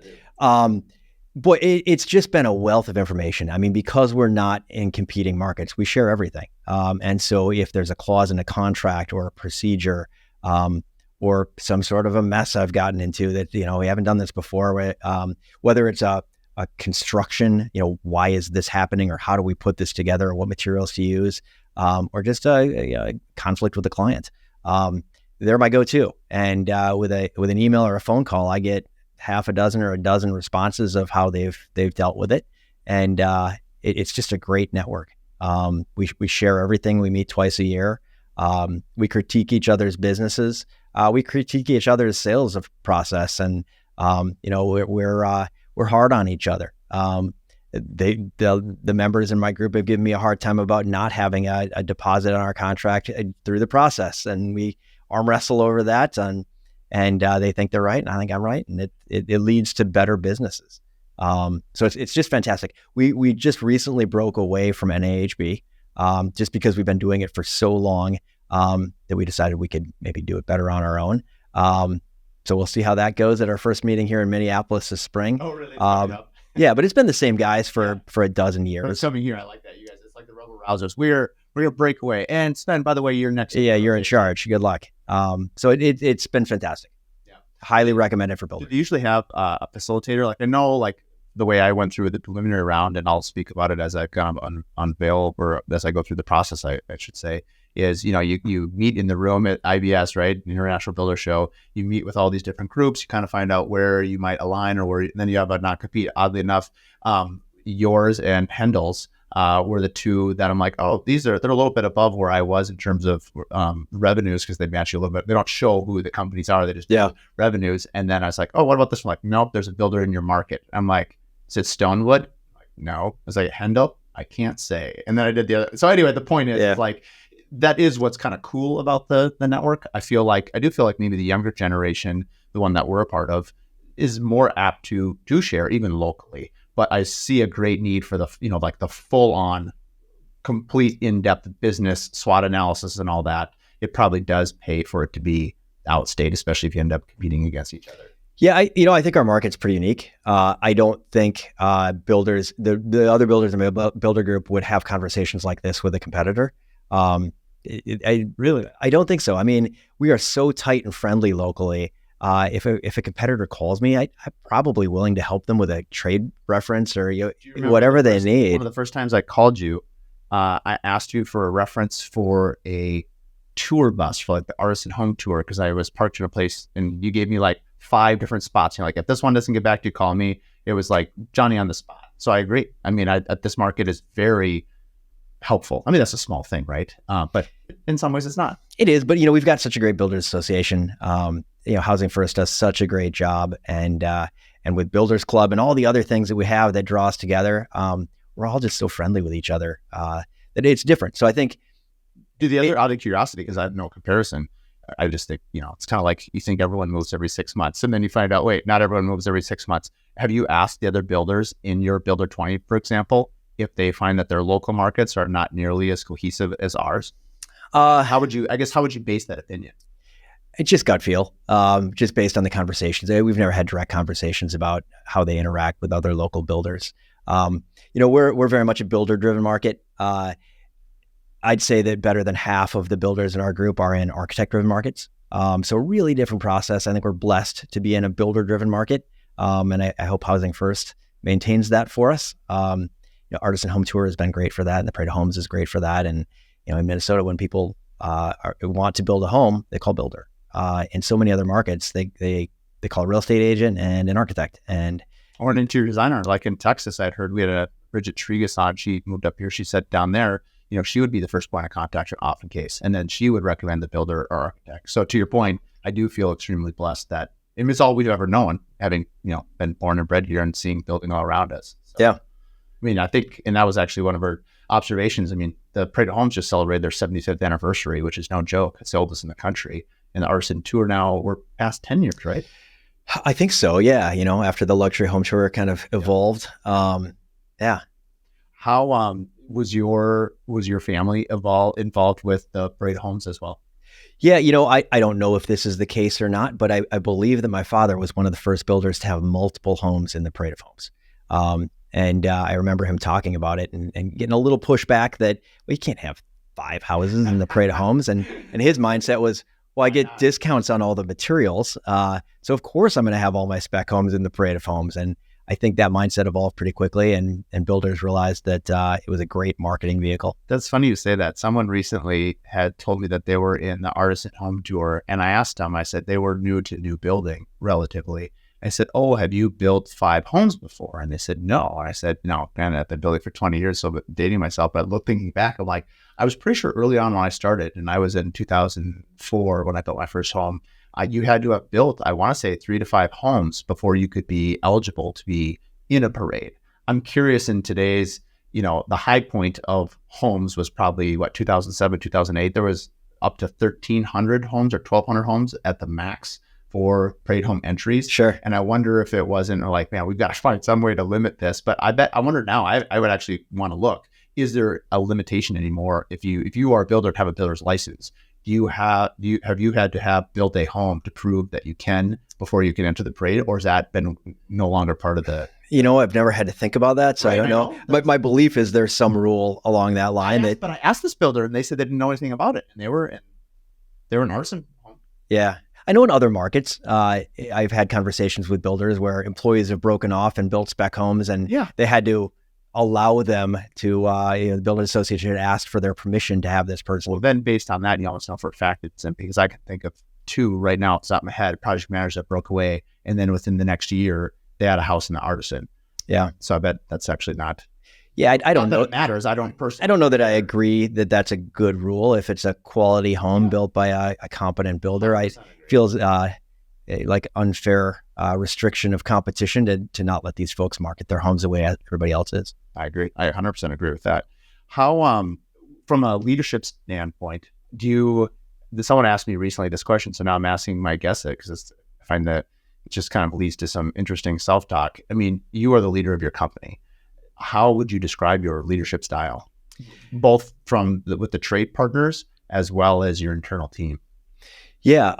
But it's just been a wealth of information. Because we're not in competing markets, we share everything. And so if there's a clause in a contract or a procedure, or some sort of a mess I've gotten into that, we haven't done this before, whether it's a construction, why is this happening, or how do we put this together, or what materials to use, or just a conflict with the client. They're my go-to. And with an email or a phone call, I get half a dozen or a dozen responses of how they've dealt with it. And it's just a great network. We share everything. We meet twice a year. We critique each other's businesses. We critique each other's sales process, and we're hard on each other. The members in my group have given me a hard time about not having a deposit on our contract through the process, and we arm wrestle over that, and they think they're right, and I think I'm right, and it leads to better businesses. So it's just fantastic. We just recently broke away from NAHB just because we've been doing it for so long that we decided we could maybe do it better on our own. So we'll see how that goes at our first meeting here in Minneapolis this spring. Oh, really? Yeah, but it's been the same guys for a dozen years. Coming here, I like that. You guys, it's like the rebel rousers. We're gonna break away. And Sven, by the way, you're next. Yeah, you're in charge. Good luck. So it's been fantastic. Yeah, highly recommended for builders. Do you usually have a facilitator? Like, I know, like the way I went through the preliminary round, and I'll speak about it as I kind of unveil, or as I go through the process, I should say, is, you meet in the room at IBS, right? International Builder Show. You meet with all these different groups. You kind of find out where you might align, or and then you have a not compete. Oddly enough, yours and Hendel's were the 2 that I'm like, oh, they're a little bit above where I was in terms of revenues, because they match you a little bit. They don't show who the companies are. They just do revenues. And then I was like, oh, what about this one? Like, nope, there's a builder in your market. I'm like, is it StoneWood? Like, no. I was like, Hendel? I can't say. And then I did the other. So anyway, the point is, like, that is what's kind of cool about the network. I do feel like maybe the younger generation, the one that we're a part of, is more apt to share even locally. But I see a great need for the, like the full on complete in-depth business SWOT analysis and all that. It probably does pay for it to be outstate, especially if you end up competing against each other. Yeah, I think our market's pretty unique. I don't think builders, the other builders in my builder group, would have conversations like this with a competitor. I don't think so. We are so tight and friendly locally. If a competitor calls me, I'm probably willing to help them with a trade reference or whatever they need. One of the first times I called you, I asked you for a reference for a tour bus for like the Artisan Home Tour, because I was parked in a place, and you gave me like 5 different spots. You're like, if this one doesn't get back to you, call me. It was like Johnny on the spot. So I agree. This market is very helpful. That's a small thing, right? But in some ways it's not. It is, but we've got such a great builders association. Housing First does such a great job, and with Builders Club and all the other things that we have that draw us together, we're all just so friendly with each other that it's different. So I think, out of curiosity, because I have no comparison, I just think, it's kind of like you think everyone moves every 6 months, and then you find out, wait, not everyone moves every 6 months. Have you asked the other builders in your Builder 20, for example, if they find that their local markets are not nearly as cohesive as ours? How would you base that opinion? It's just gut feel, just based on the conversations. We've never had direct conversations about how they interact with other local builders. We're very much a builder-driven market. I'd say that better than half of the builders in our group are in architect-driven markets. So really different process. I think we're blessed to be in a builder-driven market, and I hope Housing First maintains that for us. Artisan Home Tour has been great for that, and the Parade of Homes is great for that. And in Minnesota, when people want to build a home, they call builder. In so many other markets, they call a real estate agent and an architect, or an interior designer. Like in Texas, I'd heard we had a Bridget Trigas on. She moved up here. She said down there, she would be the first point of contact off in case, and then she would recommend the builder or architect. So to your point, I do feel extremely blessed that it's all we've ever known, having been born and bred here and seeing building all around us. So, yeah, I think, and that was actually one of our observations. The Parade of Homes just celebrated their 75th anniversary, which is no joke. It's the oldest in the country. And the Artisan Tour now, we're past 10 years, right? I think so. Yeah. After the luxury home tour kind of evolved. Yeah. How was your family involved with the Parade of Homes as well? Yeah. I don't know if this is the case or not, but I believe that my father was one of the first builders to have multiple homes in the Parade of Homes. And I remember him talking about it and getting a little pushback that, well, you can't have 5 houses in the Parade of Homes. And his mindset was, well, I get discounts on all the materials. So of course I'm going to have all my spec homes in the Parade of Homes. And I think that mindset evolved pretty quickly, and builders realized that it was a great marketing vehicle. That's funny you say that. Someone recently had told me that they were in the Artisan Home Tour, and I asked them, I said, they were new to new building relatively. I said, oh, have you built 5 homes before? And they said, no. And I said, no, man, I've been building for 20 years, so dating myself. But thinking back, I'm like, I was pretty sure early on when I started, and I was in 2004 when I built my first home, you had to have built, I want to say 3 to 5 homes before you could be eligible to be in a parade. I'm curious, in today's, the high point of homes was probably 2007, 2008. There was up to 1,300 homes or 1,200 homes at the max for parade home entries. Sure. And I wonder if it wasn't like, man, we've got to find some way to limit this. But I wonder now, I would actually want to look, is there a limitation anymore? If you are a builder and have a builder's license, have you had to have built a home to prove that you can before you can enter the parade, or has that been no longer part of the? I've never had to think about that, so right, I don't know. But my belief is there's some rule along that line. But I asked this builder, and they said they didn't know anything about it, and they were an artisan home. Yeah. I know in other markets, I've had conversations with builders where employees have broken off and built spec homes, and they had to allow them to, the Builder Association had asked for their permission to have this person. Well, then based on that, you almost know for a fact it's in, because I can think of 2 right now off the top of my head, project managers that broke away, and then within the next year, they had a house in the Artisan. Yeah. So I bet that's actually not. Yeah, I don't know. It matters. I don't know that I agree that that's a good rule. If it's a quality home built by a competent builder, I feels like unfair restriction of competition to not let these folks market their homes the way everybody else is. I agree. I 100% agree with that. How, from a leadership standpoint, someone asked me recently this question, so now I'm asking my guest it, because I find that it just kind of leads to some interesting self-talk. You are the leader of your company. How would you describe your leadership style, both with the trade partners as well as your internal team? Yeah.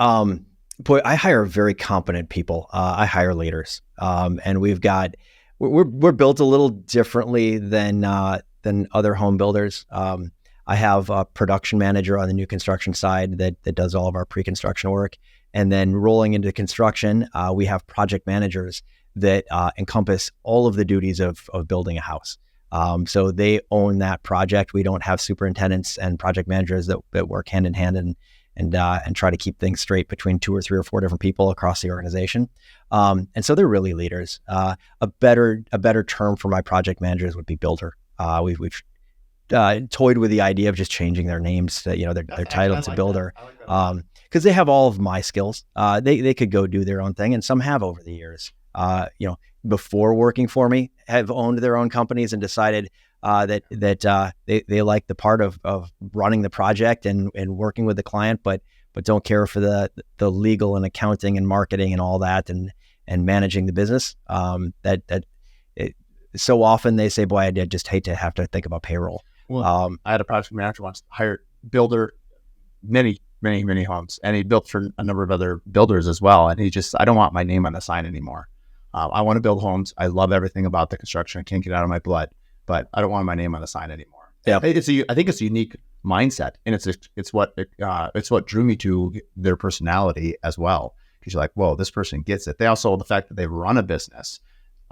Boy, I hire very competent people. I hire leaders. And we're built a little differently than other home builders. I have a production manager on the new construction side that does all of our pre-construction work. And then rolling into construction, we have project managers that encompass all of the duties of building a house. So they own that project. We don't have superintendents and project managers that work hand in hand and try to keep things straight between 2 or 3 or 4 different people across the organization. And so they're really leaders. A better term for my project managers would be builder. We've toyed with the idea of just changing their names to, their title to builder. Because they have all of my skills. They could go do their own thing, and some have over the years. Before working for me, have owned their own companies and decided that they like the part of running the project and working with the client, but don't care for the legal and accounting and marketing and all that and managing the business. so often they say, boy, I just hate to have to think about payroll. Well, I had a project manager once hired builder many homes, and he built for a number of other builders as well. And I don't want my name on the sign anymore. I want to build homes. I love everything about the construction. I can't get it out of my blood, but I don't want my name on the sign anymore. Yeah, I think it's a unique mindset, and it's what drew me to their personality as well. Because you're like, whoa, this person gets it. They also, the fact that they run a business,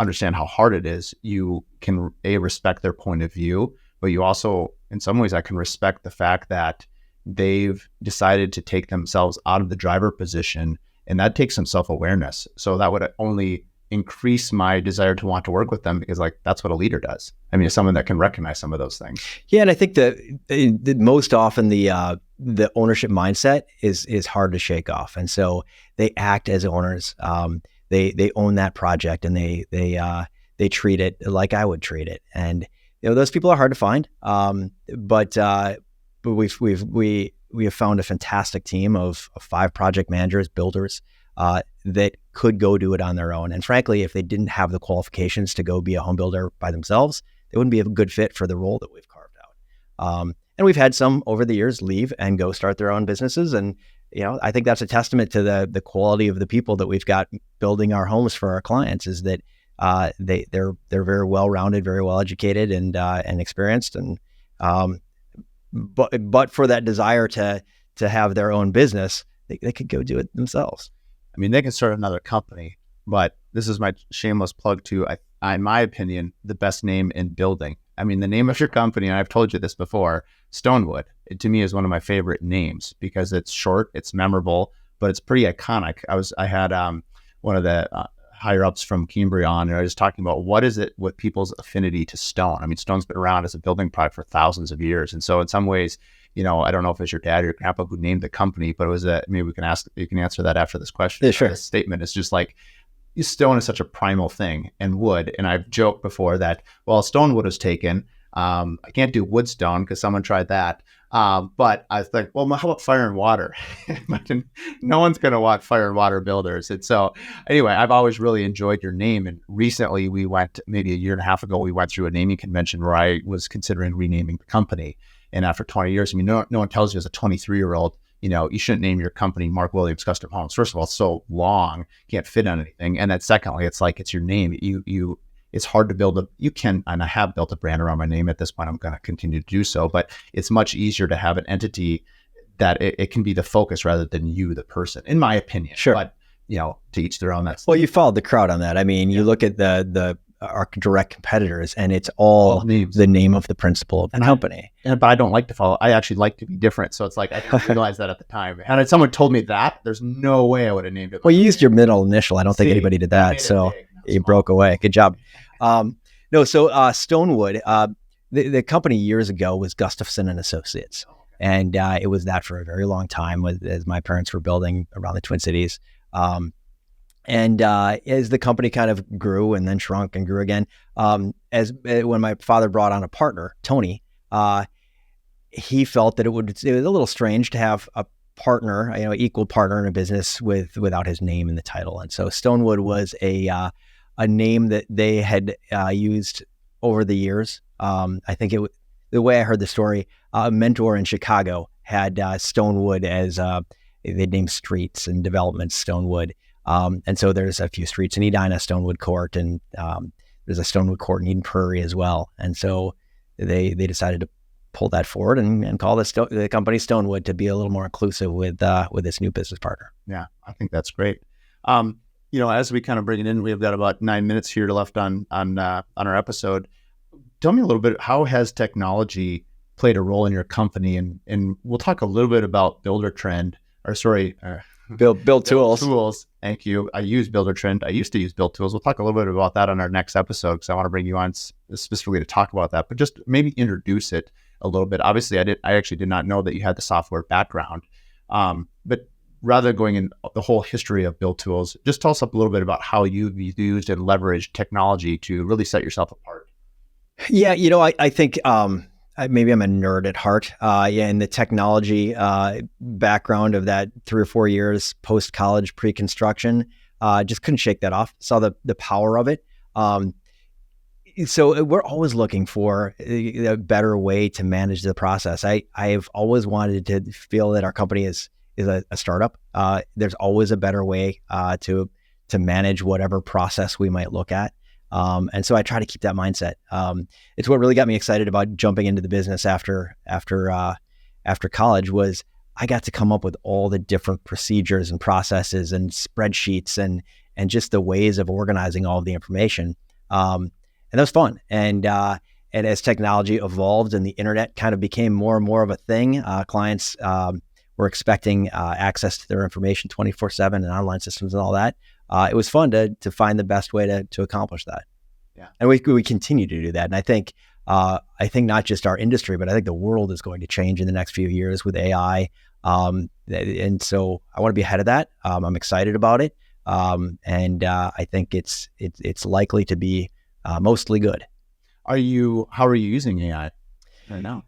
understand how hard it is. You can respect their point of view, but you also, in some ways, I can respect the fact that they've decided to take themselves out of the driver position, and that takes some self-awareness. So that would only increase my desire to want to work with them, because like that's what a leader does. I mean, it's someone that can recognize some of those things. Yeah, and I think that most often the ownership mindset is hard to shake off, and so they act as owners. They own that project, and they treat it like I would treat it. And those people are hard to find. But we have found a fantastic team of 5 project managers, builders that could go do it on their own. And frankly, if they didn't have the qualifications to go be a home builder by themselves, they wouldn't be a good fit for the role that we've carved out. And we've had some over the years leave and go start their own businesses. And I think that's a testament to the quality of the people that we've got building our homes for our clients, is that they're very well rounded, very well educated, and experienced. And but for that desire to have their own business, they could go do it themselves. I mean, they can start another company, but this is my shameless plug to, in my opinion, the best name in building. I mean, the name of your company, and I've told you this before, StoneWood, to me is one of my favorite names because it's short, it's memorable, but it's pretty iconic. I had one of the higher ups from Cambria on, and I was talking about what is it with people's affinity to stone. I mean, stone's been around as a building product for thousands of years, and so in some ways, I don't know if it's your dad or your grandpa who named the company, but it was maybe you can answer that after this question. Yeah, sure. This statement is just like, stone is such a primal thing, and wood. And I've joked before that, well, stone wood was taken. I can't do wood stone because someone tried that. But I think, well, how about fire and water? No one's going to want fire and water builders. And so anyway, I've always really enjoyed your name. And recently maybe a year and a half ago, we went through a naming convention where I was considering renaming the company. And after 20 years, I mean, no one tells you as a 23-year-old, you shouldn't name your company Mark Williams Custom Homes. First of all, it's so long, can't fit on anything. And then secondly, it's like, it's your name. It's hard to build and I have built a brand around my name at this point. I'm going to continue to do so, but it's much easier to have an entity that it can be the focus rather than you, the person, in my opinion. Sure. But, to each their own. Well, you followed the crowd on that. I mean, you look at our direct competitors, and it's all the name of the principal of the company. But I don't like to follow. I actually like to be different. So it's like, I didn't realize that at the time. And if someone told me that, there's no way I would have named it. Well, you used your middle initial. I don't think anybody did that. So you broke away. Good job. StoneWood, the company years ago was Gustafson and Associates. And it was that for a very long time, as my parents were building around the Twin Cities. And as the company kind of grew and then shrunk and grew again, when my father brought on a partner, Tony, he felt that it was a little strange to have a partner, equal partner in a business without his name in the title. And so StoneWood was a name that they had used over the years. I think the way I heard the story, a mentor in Chicago had StoneWood as they named streets and developments StoneWood. And so there's a few streets in Edina, StoneWood Court, and there's a StoneWood Court in Eden Prairie as well. And so they decided to pull that forward and call the company StoneWood to be a little more inclusive with this new business partner. Yeah, I think that's great. As we kind of bring it in, we've got about 9 minutes here left on our episode. Tell me a little bit, how has technology played a role in your company? And we'll talk a little bit about Build Tools. Thank you. I use Builder Trend. I used to use Build Tools. We'll talk a little bit about that on our next episode, because I want to bring you on specifically to talk about that, but just maybe introduce it a little bit. Obviously, I actually did not know that you had the software background, but rather than going in the whole history of Build Tools, just tell us a little bit about how you've used and leveraged technology to really set yourself apart. Yeah, I think maybe I'm a nerd at heart. In the technology background of that 3 or 4 years post-college pre-construction, just couldn't shake that off. Saw the power of it. So we're always looking for a better way to manage the process. I've always wanted to feel that our company is a startup. There's always a better way to manage whatever process we might look at. And so I try to keep that mindset. It's what really got me excited about jumping into the business after college was I got to come up with all the different procedures and processes and spreadsheets and just the ways of organizing all of the information. And that was fun. And as technology evolved and the internet kind of became more and more of a thing, clients were expecting access to their information 24/7 and online systems and all that. It was fun to find the best way to accomplish that. Yeah. And we continue to do that. And I think not just our industry, but I think the world is going to change in the next few years with AI. And so I want to be ahead of that. I'm excited about it. And I think it's likely to be mostly good. How are you using AI right now?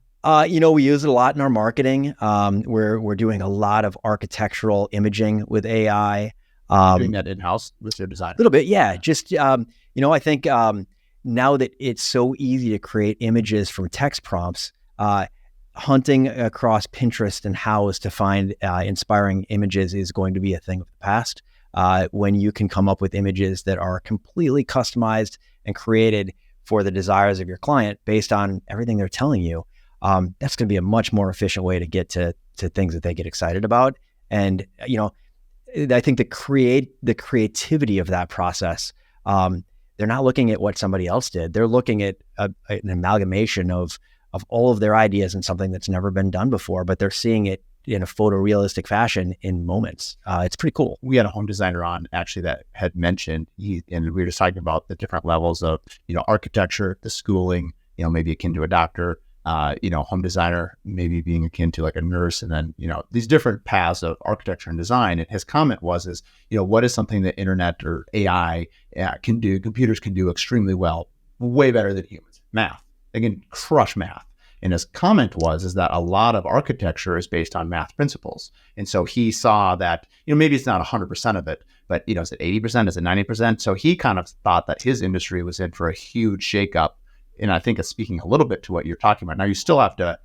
We use it a lot in our marketing. We're doing a lot of architectural imaging with AI. Doing that in-house with your designer? A little bit, yeah. Just, I think now that it's so easy to create images from text prompts, hunting across Pinterest and Houzz to find inspiring images is going to be a thing of the past. When you can come up with images that are completely customized and created for the desires of your client based on everything they're telling you, that's going to be a much more efficient way to get to things that they get excited about. And, I think the creativity of that process, they're not looking at what somebody else did. They're looking at an amalgamation of all of their ideas in something that's never been done before, but they're seeing it in a photorealistic fashion in moments. It's pretty cool. We had a home designer on actually that had mentioned, and we were just talking about the different levels of, architecture, the schooling, maybe akin to a doctor, home designer, maybe being akin to like a nurse, and then, these different paths of architecture and design. And his comment is, what is something that internet or AI can do, computers can do extremely well, way better than humans? Math. They can crush math. And his comment is that a lot of architecture is based on math principles. And so he saw that, maybe it's not 100% of it, but, is it 80%? Is it 90%? So he kind of thought that his industry was in for a huge shakeup. And I think it's speaking a little bit to what you're talking about. Now, you still have to,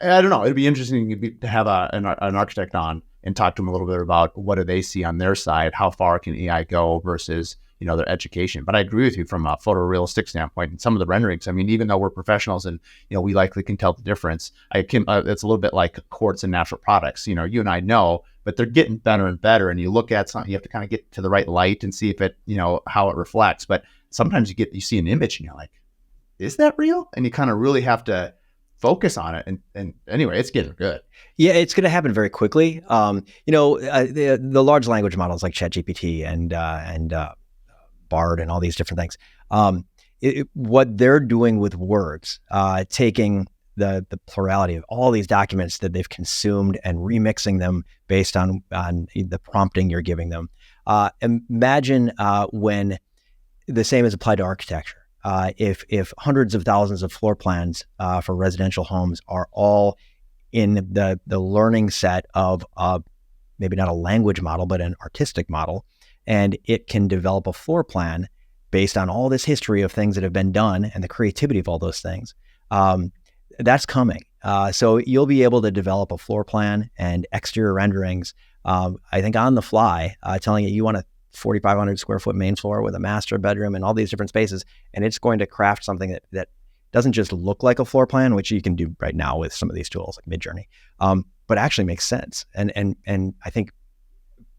I don't know, it'd be interesting to have an architect on and talk to them a little bit about what do they see on their side, how far can AI go versus, their education. But I agree with you from a photorealistic standpoint and some of the renderings. I mean, even though we're professionals and, we likely can tell the difference, it's a little bit like quartz and natural products. You and I know, but they're getting better and better. And you look at something, you have to kind of get to the right light and see if it, how it reflects. But sometimes you see an image and you're like, is that real? And you kind of really have to focus on it. And anyway, it's getting good. Yeah, it's going to happen very quickly. The large language models like ChatGPT and Bard and all these different things. What they're doing with words, taking the plurality of all these documents that they've consumed and remixing them based on the prompting you're giving them. Imagine when the same is applied to architecture. If hundreds of thousands of floor plans for residential homes are all in the learning set of maybe not a language model, but an artistic model, and it can develop a floor plan based on all this history of things that have been done and the creativity of all those things, that's coming. So you'll be able to develop a floor plan and exterior renderings, I think on the fly, telling you want a 4,500 square foot main floor with a master bedroom and all these different spaces. And it's going to craft something that doesn't just look like a floor plan, which you can do right now with some of these tools like Midjourney, but actually makes sense. And I think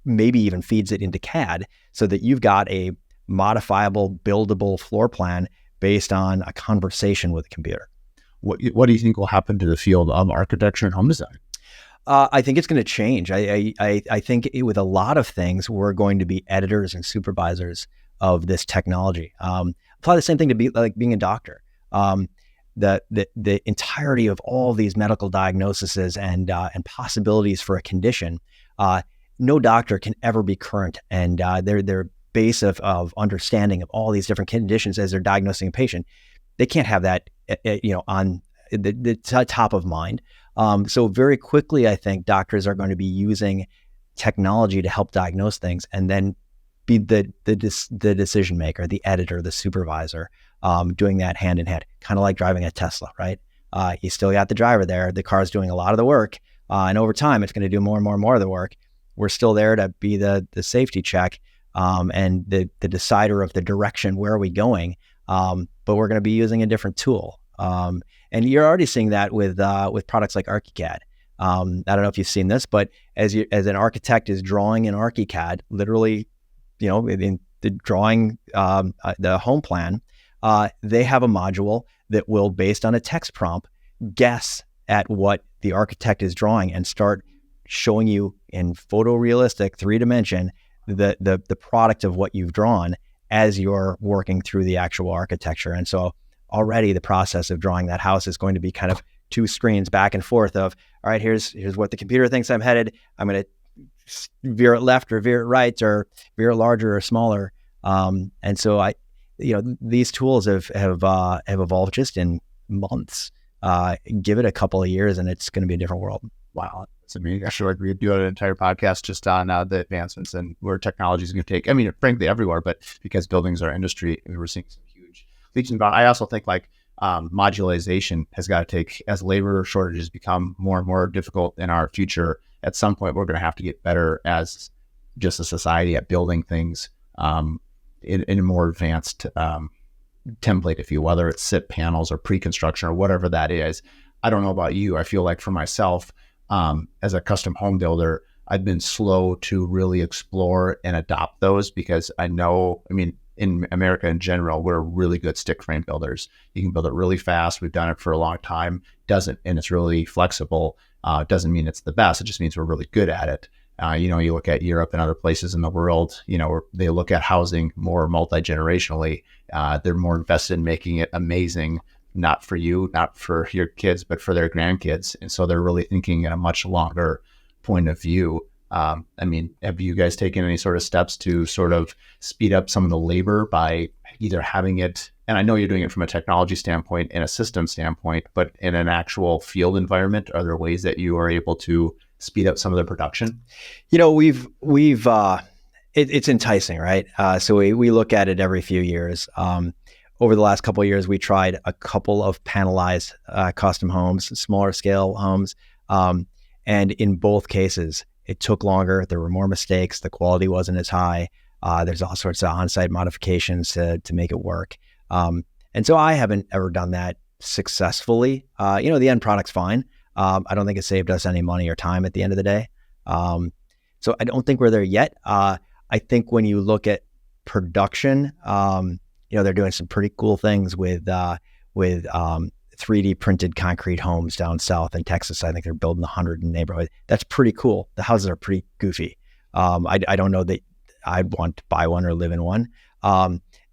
maybe even feeds it into CAD so that you've got a modifiable, buildable floor plan based on a conversation with a computer. What do you think will happen to the field of architecture and home design? I think it's going to change. I think with a lot of things, we're going to be editors and supervisors of this technology. Apply the same thing to be like being a doctor. The entirety of all these medical diagnoses and possibilities for a condition, no doctor can ever be current, and their base of understanding of all these different conditions as they're diagnosing a patient, they can't have that on the top of mind. So very quickly, I think doctors are going to be using technology to help diagnose things, and then be the decision maker, the editor, the supervisor. doing that hand in hand, kind of like driving a Tesla, right? You still got the driver there. The car's doing a lot of the work. And over time, it's going to do more and more and more of the work. We're still there to be the safety check and the decider of the direction, where are we going? But we're going to be using a different tool. And you're already seeing that with products like ArchiCAD. I don't know if you've seen this, but as an architect is drawing in ArchiCAD, literally, in the drawing the home plan, they have a module that will, based on a text prompt, guess at what the architect is drawing and start showing you in photorealistic 3-dimension the product of what you've drawn as you're working through the actual architecture. And so already the process of drawing that house is going to be kind of 2 screens back and forth of, all right, here's what the computer thinks I'm headed. I'm going to veer it left or veer it right or veer it larger or smaller. And so these tools have evolved just in months. Give it a couple of years and it's going to be a different world. Wow. I mean, I feel like we could do an entire podcast just on the advancements and where technology is going to take. I mean, frankly, everywhere, but because buildings are our industry, we're seeing some huge leaps and bounds. I also think modularization has got to take, as labor shortages become more and more difficult in our future. At some point, we're going to have to get better as just a society at building things in a more advanced template, if you will, whether it's SIP panels or pre-construction or whatever that is. I don't know about you. I feel like for myself, as a custom home builder, I've been slow to really explore and adopt those because in America in general, we're really good stick frame builders. You can build it really fast. We've done it for a long time. And it's really flexible. Doesn't mean it's the best. It just means we're really good at it. You look at Europe and other places in the world, where they look at housing more multi-generationally. They're more invested in making it amazing, not for you, not for your kids, but for their grandkids. And so they're really thinking in a much longer point of view. Have you guys taken any sort of steps to sort of speed up some of the labor by either having it, and I know you're doing it from a technology standpoint and a system standpoint, but in an actual field environment, are there ways that you are able to speed up some of the production? It's enticing, right? So we look at it every few years. Over the last couple of years, we tried a couple of panelized custom homes, smaller scale homes. And in both cases, it took longer. There were more mistakes. The quality wasn't as high. There's all sorts of on-site modifications to make it work. And so I haven't ever done that successfully. The end product's fine. I don't think it saved us any money or time at the end of the day. So I don't think we're there yet. I think when you look at production, they're doing some pretty cool things with 3D printed concrete homes down south in Texas. I think they're building 100 in the neighborhood. That's pretty cool. The houses are pretty goofy. I don't know that I'd want to buy one or live in one.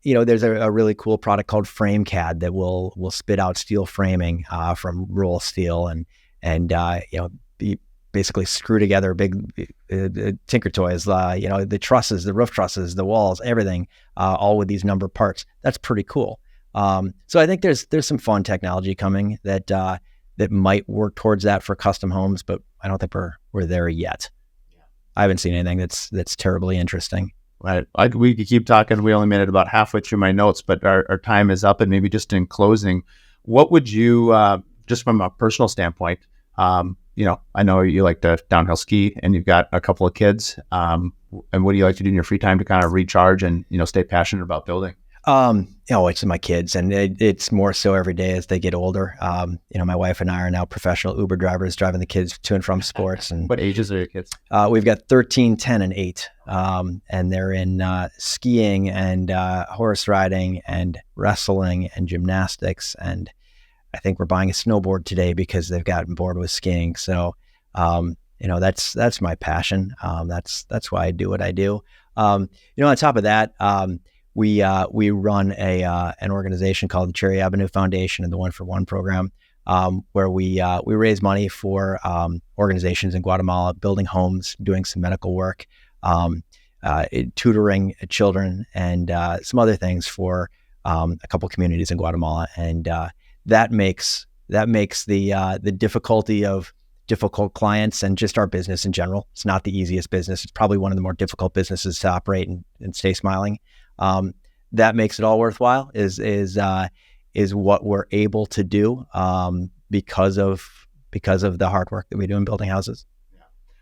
There's a really cool product called FrameCAD that will spit out steel framing from roll steel and basically screw together big tinker toys, the trusses, the roof trusses, the walls, everything, all with these numbered parts. That's pretty cool. So I think there's some fun technology coming that might work towards that for custom homes, but I don't think we're there yet. I haven't seen anything that's terribly interesting. Right. We could keep talking. We only made it about halfway through my notes, but our time is up. And maybe just in closing, what would you, just from a personal standpoint, I know you like to downhill ski and you've got a couple of kids. And what do you like to do in your free time to kind of recharge and, stay passionate about building? It's my kids, and it's more so every day as they get older. My wife and I are now professional Uber drivers driving the kids to and from sports. And what ages are your kids? We've got 13, 10, and 8. And they're in skiing and horse riding and wrestling and gymnastics. And I think we're buying a snowboard today because they've gotten bored with skiing. So, that's my passion. That's why I do what I do. On top of that, we run an organization called the Cherry Avenue Foundation and the One for One program, where we raise money for organizations in Guatemala, building homes, doing some medical work, tutoring children, and some other things for a couple communities in Guatemala. And that makes the difficulty of difficult clients and just our business in general. It's not the easiest business. It's probably one of the more difficult businesses to operate and stay smiling. that makes it all worthwhile is what we're able to do because of the hard work that we do in building houses.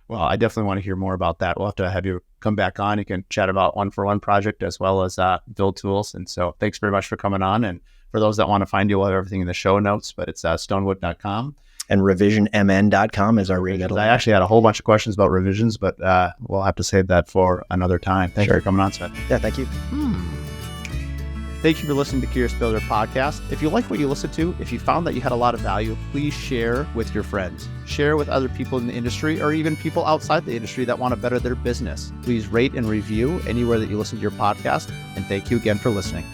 Well, I definitely want to hear more about that. We'll have to have you come back on. You can chat about one-for-one project as well as build tools. And so thanks very much for coming on. And for those that want to find you, we'll have everything in the show notes, but it's stonewood.com. And revisionmn.com is our remodel. I actually had a whole bunch of questions about revisions, but we'll have to save that for another time. Thanks for coming on, Sven. Yeah, thank you. Thank you for listening to Curious Builder Podcast. If you like what you listened to, if you found that you had a lot of value, please share with your friends. Share with other people in the industry or even people outside the industry that want to better their business. Please rate and review anywhere that you listen to your podcast. And thank you again for listening.